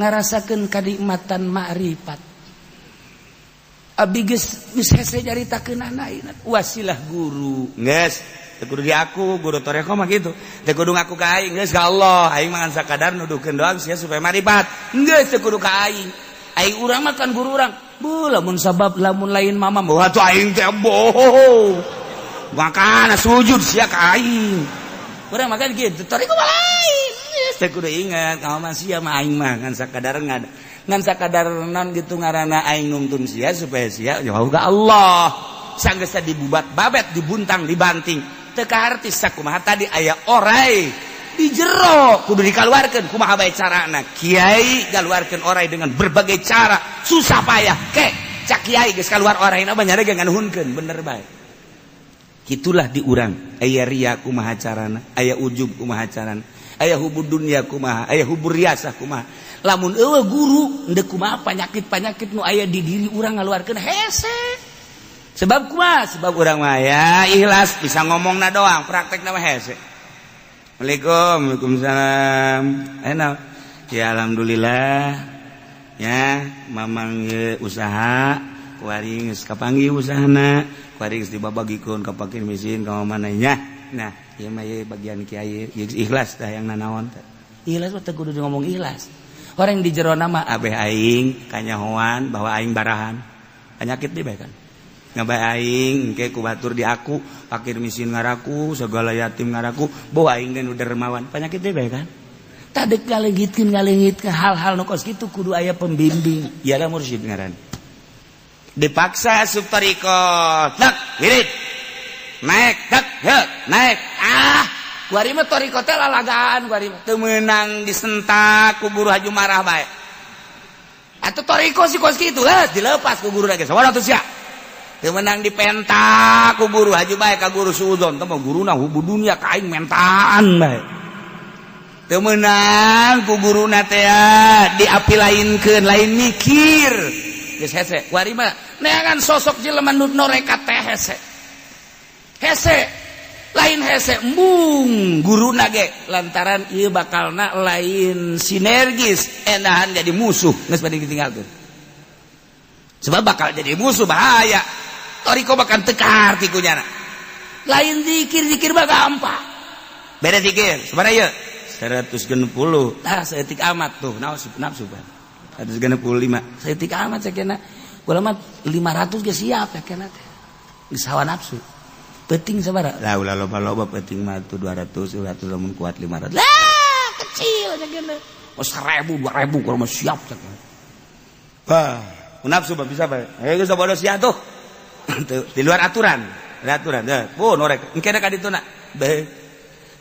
ngarasakeun kanikmatan ma'rifat abdi geus hese nyaritakeun anak wasilah guru geus teu kudu di aku guru toreko mah kitu teu kudu ngaku ka aing geus ka Allah aing mah ngan sakadar nuduhkeun doang sia supaya marifat geus teu kudu ka aing urang mah kan guru urang bu lamun sabab lamun lain mama bawa tu aing teh boh makana sujud sia ka aing urang mah kan kitu toreko mah lain geus teu kudu ingat ka mah sia mah aing mah ngan sakadar ngan sakadar non gitu ngaranna aing nuntun sia supaya sia jauh ka Allah sanggeus dibubat babet dibuntang dibanting teu kaharti sakumaha tadi aya oray di jero kudu dikaluarkeun kumaha bae carana kiai galuarkeun oray dengan berbagai cara susah payah ke cak kiai geus kaluar orayna mah nyarege nganuhunkeun bener bae kitulah di urang aya ria kumaha carana aya ujub kumaha carana aya hubud dunya kumaha aya hubur riasah kumaha lamun eueuh guru endeu kumaha panyakit nu aya di diri urang ngaluarkeun hese sebab kumaha sebab urang mah ya ikhlas bisa ngomongna doang praktekna mah hese Waalaikumsalam enak ya alhamdulillah ya mamang usaha kuari geus kapanggih usahana kuari geus dibabagikeun ka fakir miskin ka mana nya nah ieu mah bagian kiai ikhlas dah yang nanaon teh ikhlas mah teu kudu ngomong ikhlas orang di jero nama abeh aing kanyahoan bahwa aing barahan penyakit di bae kan ngabae aing engke ku batur di aku fakir miskin ngaraku segala yatim ngaraku bahwa aing teh nu dermawan penyakit di bae kan tadek ngaleungitkeun hal-hal nu kos kitu kudu aya pembimbing iyalah mursyid ngaran dipaksa subtarikot dak wirid naik dak naik kuari mah toriko teh lalagaan kuari mah teu meunang disentak ku guru haju marah bae atuh toriko si kos kitu dilepas ku guru lagi sawana atuh sia teu meunang dipentak ku guru haju bae ka guru suudzon teh mah guruna hubud dunya ka aing mentaan bae teu meunang ku guruna teh diapilainkeun lain mikir geus hese kuari mah neangan sosok jelema nu norekat teh hese lain hese embung guru nage lantaran ieu bakalna lain sinergis enahan jadi musuh geus bade ditinggalkeun sebab bakal jadi musuh bahaya toriko bakal tekar tikunyana lain zikir mah gampang beda zikir sabaraha ieu 160 saeutik amat tuh nafsu 165 saeutik amat sakena ulama 500 ge siap sakena teh geus hawa nafsu penting sabaraha lah ulah loba-loba penting mah tuh 200 lamun kuat 500 lah kecil aja gini oh 1000 2000 kalau mah siap sakena nafsu mah bisa bae geus bodo sia tuh di luar aturan teh pun norek engke ka dituna bae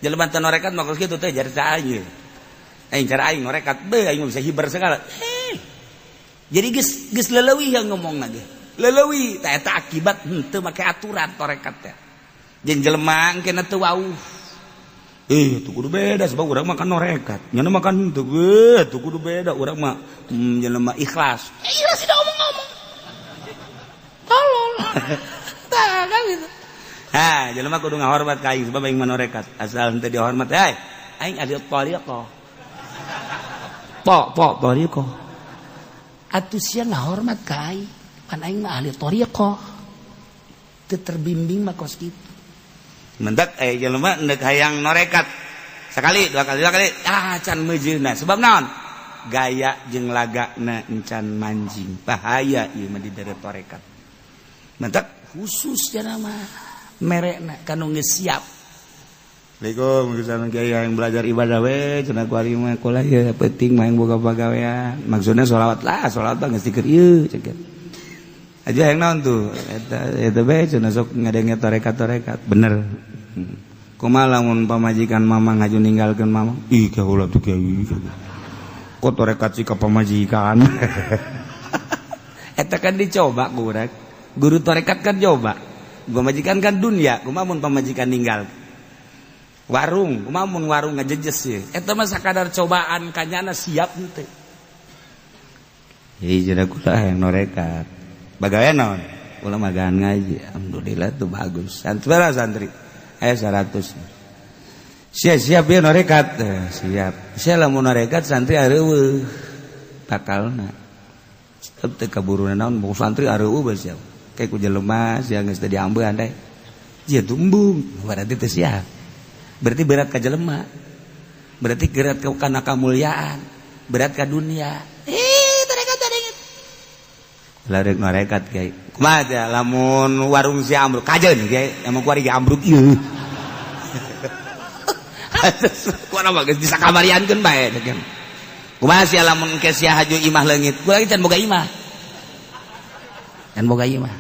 jelema teh norekat mah kitu teh jarita aing aing cara aing norekat bae aing bisa hibar segala jadi geus leuleui yang ngomongna ge leuleui tah eta akibat teu make aturan torekat teh jeung jelema engke teu wauh tuh kudu beda sebab urang mah kan norekat nyana mah kan teu kudu beda urang mah jelema ikhlas ikhlas tidak ngomong-ngomong tolol tah kan gitu jelema kudu ngahormat ka aing sebab aing mah norekat asal henteu dihormat aing ahli thariqah thariqah atuh sia ngahormat ka aing pan aing mah ahli thariqah teu terbimbing mah kos kitu mendak jelema endek hayang norekat sekali dua kali can meujeuna sebab naon gaya jeung lagana encan manjing bahaya ieu mah di daerah torekat mendak khusus cenah mah merekna kanu geus siap. Assalamualaikum misalnya kiai yang belajar ibadah we cenah ku ari mah kuliah ya penting mah yang boga pagawean. Maksudnya sholawat mah geus dikeur ieu ceuk. Aja yang naon tuh eta bae cenah sok ngadenge torekat-torekat bener. Kumaha lamun pamajikan mamang ngaju ninggalkeun mamang? Ih kaula tuh kiai. Kok torekat sih ka pamajikan. Eta kan dicoba kurang. Guru torekat kan coba. Pamajikan kan dunia, kumaha mun pamajikan ninggal. Warung, kumaha mun warung ngajejes ye. Eta mah sakadar cobaan kanyana siap henteu. Jadi cenah kula yang norekat. Bagawean naon? Kula magaan ngaji. Alhamdulillah tuh bagus. Santri. Aya 100. Siap ya norekat. Siap. Sia lamun norekat santri areueuh. Bakalna. Teu kaburu naon mau santri areueuh bae siap. Kayak ku jelema sia geus teu diambeun teh. Jieu tumbung, berarti teu siap. Berarti berat ka jelema. Berarti berat ka kana kamulyaan, berat ka dunia. Tarekat. Larek norekat kiai. Kumaha teh lamun warung si ambruk kajeun kiai, emang kuari ge ambruk ieu. Kuana mah geus disakamariankeun bae teh. Kumaha sia lamun ke sia haju imah leungit, kula can boga imah. Can boga imah.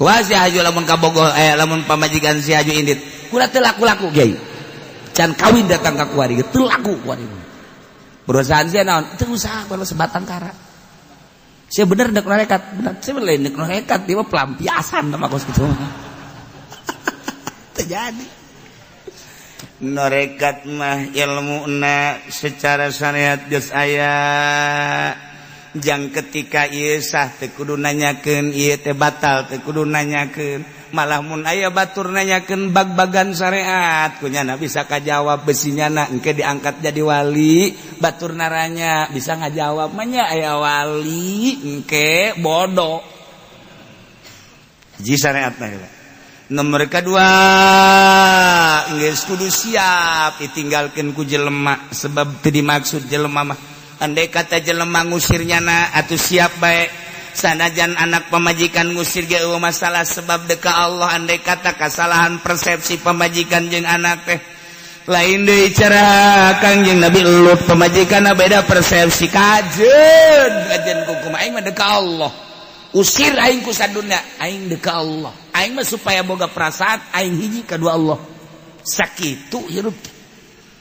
Kumaha sia haju lamun ka Bogor lamun pamajikan sia haju indit, kula teu laku-laku kiai. Can kawin datang ka kuari, teu laku kuari. Perusahaan sia naon? Teu usah kalau sebatang kara. Sia bener dek norekat, bener sia lain dek norekat, dia mah pelampiasan sama kos kitu. Terjadi. Norekat mah ilmuna secara syariat geus aya. Jang ketika ieu sah teu kudu nanyakeun ieu teh batal teu kudu nanyakeun. Malah mun aya batur nanyakeun bag-bagan syariat kunyana bisa kajawab besinyana engke diangkat jadi wali. Batur naranya bisa ngajawab mah nya aya wali engke bodoh. Hiji syariatna heula. Nomor kedua geus kudu siap ditinggalkeun ku jelema sebab teu dimaksud jelema mah andai kata jelema ngusirnyana atuh siap bae sanajan anak pamajikan ngusir ge eueuh masalah sebab deka Allah andai kata kasalahan persepsi pamajikan jeung anak teh lain deui cara Kangjeng Nabi Lut pamajikanna beda persepsi kajeun kukum aing mah deka Allah usir aing ku sadunya aing deka Allah aing mah supaya boga perasaan aing hiji kadua Allah sakitu hirup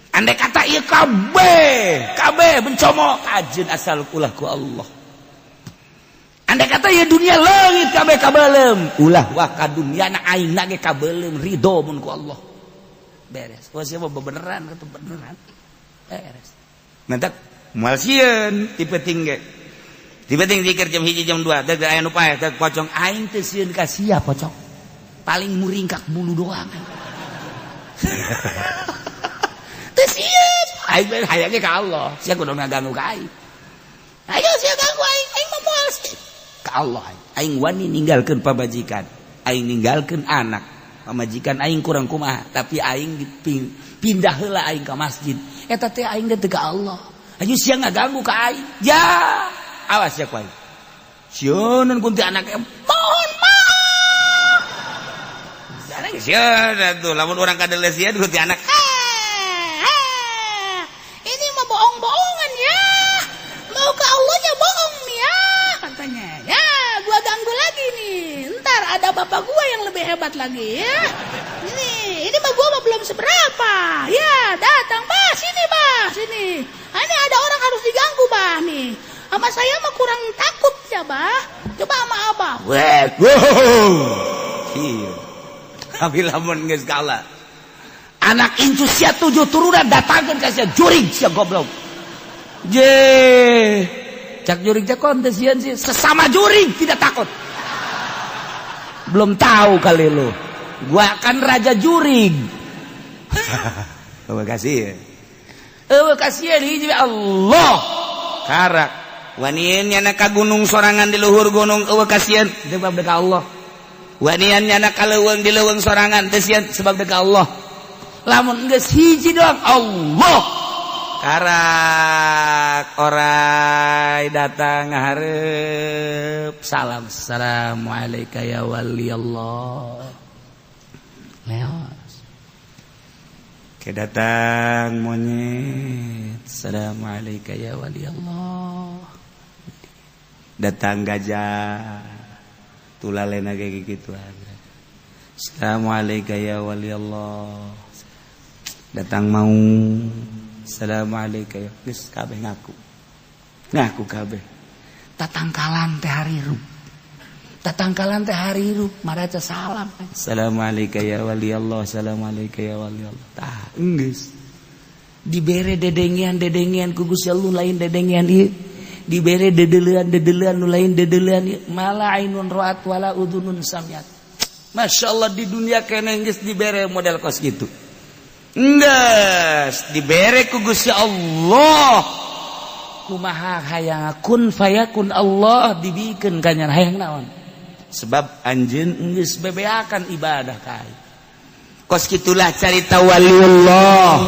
andai kata ieu kabeh bencomo kajeun asal ulah ku Allah andai kata ieu dunia leungit kabeh kabeulem ulah wah ka dunyana aingna ge kabeulem ridho mun ku Allah beres wah sia mah beneran atuh beneran beres nanti moal sieun tipeting ge tipeting zikir jam 1 jam 2 teh aya nu paeh teh pocong aing teh sieun ka sia pocong paling muringkak bulu doang teh sieun aing hayang ge ka Allah sia kudu ngaganggu ka aing ayo sia ganggu aing mah moal sih ka Allah aing wani ninggalkeun pamajikan aing ninggalkeun anak pamajikan aing kurang kumaha tapi aing pindah heula aing ka masjid eta teh aing teh ka Allah aju sia ngaganggu ka aing ya awas ya ku aing sieun kunti anake mohon maaf jarang sieun atuh lamun urang kadeles sia kunti anak ini mah bohong-bohongan ya mau ke Allahnya bohong nih ya katanya ya gua ganggu lagi nih ntar ada bapak gua yang lebih hebat lagi ya ini mah gua mah belum seberapa ya datang bah sini ini ada orang harus diganggu bah nih sama saya mah kurang takut ya bah coba sama abah tapi lamun geus kalah anak incu sia 7 turunan datangkeun ka sia jurig sia goblok cak jurig teh kontes sieun sih sesama jurig tidak takut belum tahu kali lu gua kan raja jurig terima kasih eueuh kasihan hiji Allah karak wanian nyana ka gunung sorangan di luhur gunung eueuh kasihan sebab deuk Allah wanian nyana ka leuweung di leuweung sorangan teh sieun sebab deuk Allah lamun geus hiji doang Allah karak orai datang ngahareup salam assalamualaikum ya wali Allah leos. Kedatang monyet, assalamualaikum ya wali Allah. Datang gajah, tulalena kayak gitu. Assalamualaikum ya wali Allah. Datang mau, assalamualaikum ya. Geus kabeh ngaku kabeh. Tatangkalan teh harirup. Maraca salam. Assalamualaikum ya wali Allah. Assalamualaikum ya wali Allah. Tah geus. Dibere dedengian ku Gusti Allah lain dedengian ieu. Dibere dedelean nu lain dedelean ieu. Mala ainun ra'at wala udhunun samiat. Masyaallah di dunia kene geus dibere model kos gitu. Geus dibere ku Gusti Allah. Kumaha hayang kun fayakun Allah dibikeun kanyar hayang naon. Sebab anjeun geus bebeakan ibadah kai. Kos kitulah carita waliullah.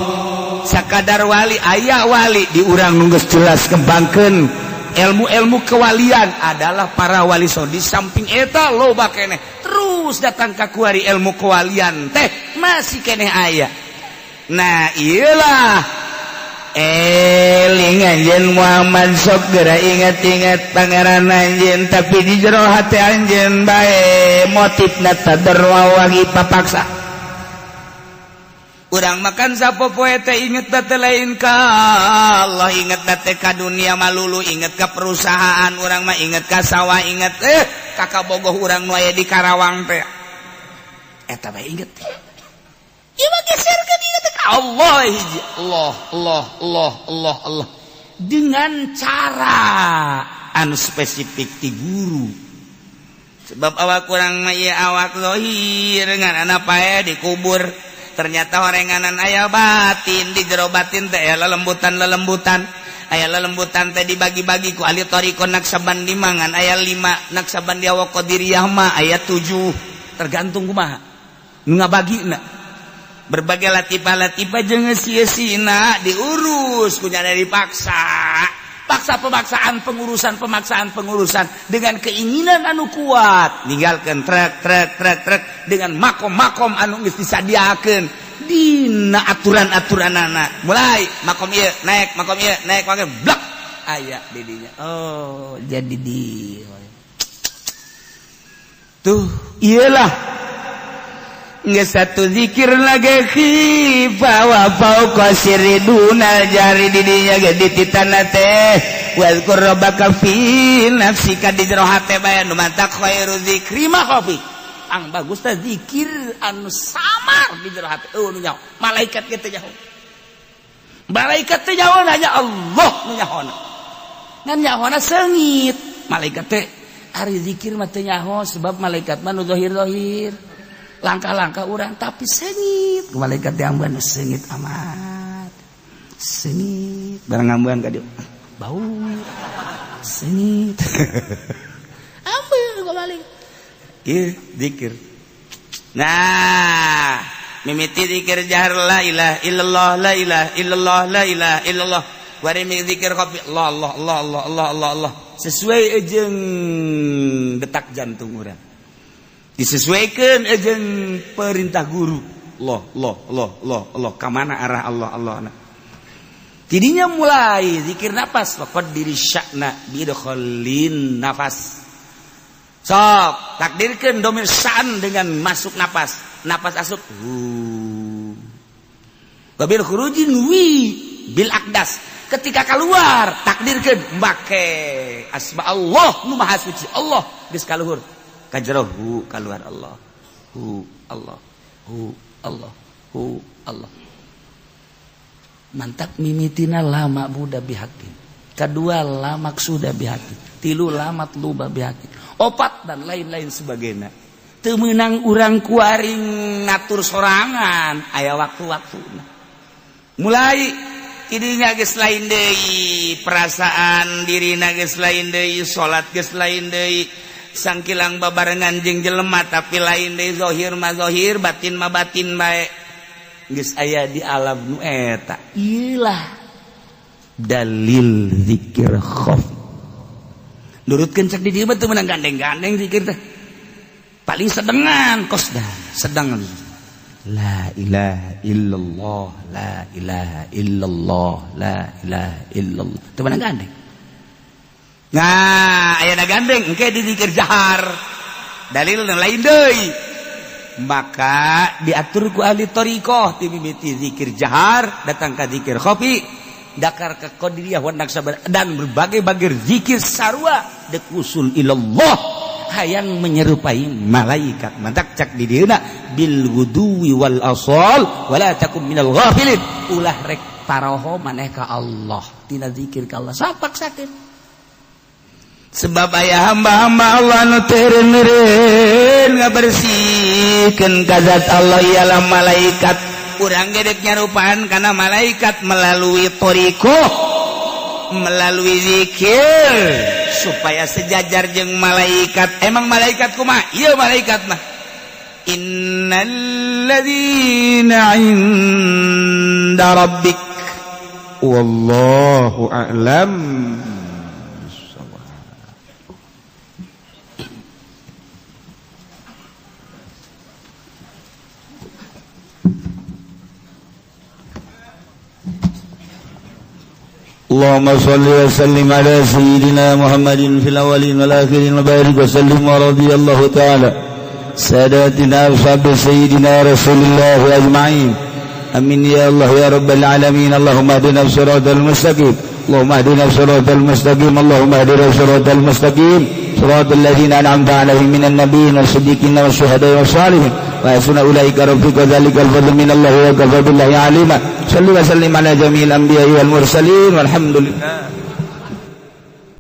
Sakadar wali aya wali di urang nu geus jelas kembangkeun ilmu-ilmu kewalian adalah para wali so. Di samping eta loba keneh terus datang ka kuari ilmu kewalian teh masih keneh aya. Nah iyalah eling anjeun Muhammad sok geura inget-inget pangeran anjeun tapi di jero hati anjeun bae motifna tadarrua wangi papaksa. Urang makan sapopoe teh inget teh lain ka Allah, inget teh ka dunia malulu, inget ka perusahaan, urang mah inget ka sawah, inget ka kabogoh urang nu aya di Karawang teh. Eta bae inget teh. Ieu mah geserkeun inget ka Allah hiji. Allah. Dengan cara anu spesifik ti guru. Sebab awak urang mah ieu awak zahir ngan pae dikubur. Ternyata horenganan aya batin, di jero batin teh aya lelembutan aya lelembutan teh dibagi-bagi ku ahli thariqah Naqsabandi mangan aya 5 Naqsabandi wa Qadiriyah mah aya 7 tergantung kumaha nu ngabagina berbagai latifah jeung sia-sina diurus kunya dipaksa pemaksaan pengurusan dengan keinginan anu kuat ninggalkeun trek dengan makom anu geus disadiakeun dina aturan-aturanana mulai makom ieu naik blak aya di dinya. Oh jadi di tuh iyalah geus satu zikir lagi khifa wa fauqa siriduna jari di dinya ge dititana teh wazkur rabbaka fi nafsika di jero hate bae nu mata khairu zikri ma khafi ang bagus teh zikir anu samar di jero hate nu nyaho malaikat ge teh nyaho hanya Allah nu nyahona ngan nyahona seungit malaikat teh ari zikir mah teh nyaho sebab malaikat mah nu zahir langkah-langkah orang tapi sengit malaikat yang bener sengit amat sengit barang ngambean ka dieu bau sengit ambeul ka balik ieu zikir. Nah mimiti zikir jahar la ilaha illallah la ilaha illallah la ilaha illallah bari mi zikir kopi Allah sesuai jeung detak jantung urang disesuaikan jeung perintah guru. Allah kamana arah Allah. Tidinya mulai zikir nafas faqad diri sya'na bidkhalin nafas. Sok takdirkeun domir sya'an dengan masuk nafas asup wabil khurujin bil aqdas ketika keluar takdirkeun make asma Allah nu maha suci Allah geus kaluhur kajrohu keluar Allah mantap mimitina lama buda bihakin kedua lama sudah bihakin tilu lamat luba bihakin opat dan lain-lain sebagainya teu meunang urang kuaring ngatur sorangan aya waktu-waktu mulai idinya geus lain deui perasaan dirina geus lain deui salat geus lain deui sangkilang babarengan jeung jelema tapi lain deui zahir mah zahir batin mah batin bae geus aya di alam nu eta. Iyalah dalil zikir khauf nurutkeun cek di dieu mah teu meunang gandeng-gandeng zikir teh paling sedengan kosdan sedang La ilaha illallah, la ilaha illallah, la ilaha illallah. Itu mana gandeng? Nah, aya na gandeng, engke di zikir jahar. Dalil lain deui. Maka diatur ku ahli thariqah ti mimiti zikir jahar, datang ka zikir khafi, dakar ka qadiriyah wa naksabar dan berbagai-bagai zikir sarua dek usul ilallah hayang menyerupai malaikat. Mantak cak di dieuna bil ghuduwi wal asal wala takum minal ghafilin. Ulah rek paraho maneh ka Allah tina zikir ka Allah sapak sakit. Sebab aya hamba-hamba Allah nu teureun ngabersihkeun ka zat Allah ialah malaikat. Urang ge dek nyarupaan kana malaikat melalui thariqah, melalui zikir supaya sejajar jeung malaikat. Emang malaikat kumaha? Ieu malaikat mah innal ladzina 'inda rabbik wallahu a'lam. Allahumma salli wa sallim ala sayyidina Muhammadin fil awwalin wal akhirin wa barik wa sallim wa radiyallahu ta'ala sadatina wa sahbi sayyidina Rasulillah ajma'in. Amin ya Allah ya rabbal alamin. Allahumma hdina siratal mustaqim, Allahumma hdina siratal mustaqim, Allahumma hdina siratal mustaqim, siratal ladzina an'amta 'alaihim minan nabiyyin was-siddiqin wasyuhada'i wassalihin wa hasuna ulaika rafiqa. Dzalikal fadlu minallahi wa kafa billahi 'alima. Salli wa sallim ala jami'il anbiya'i wal mursalin walhamdulillah.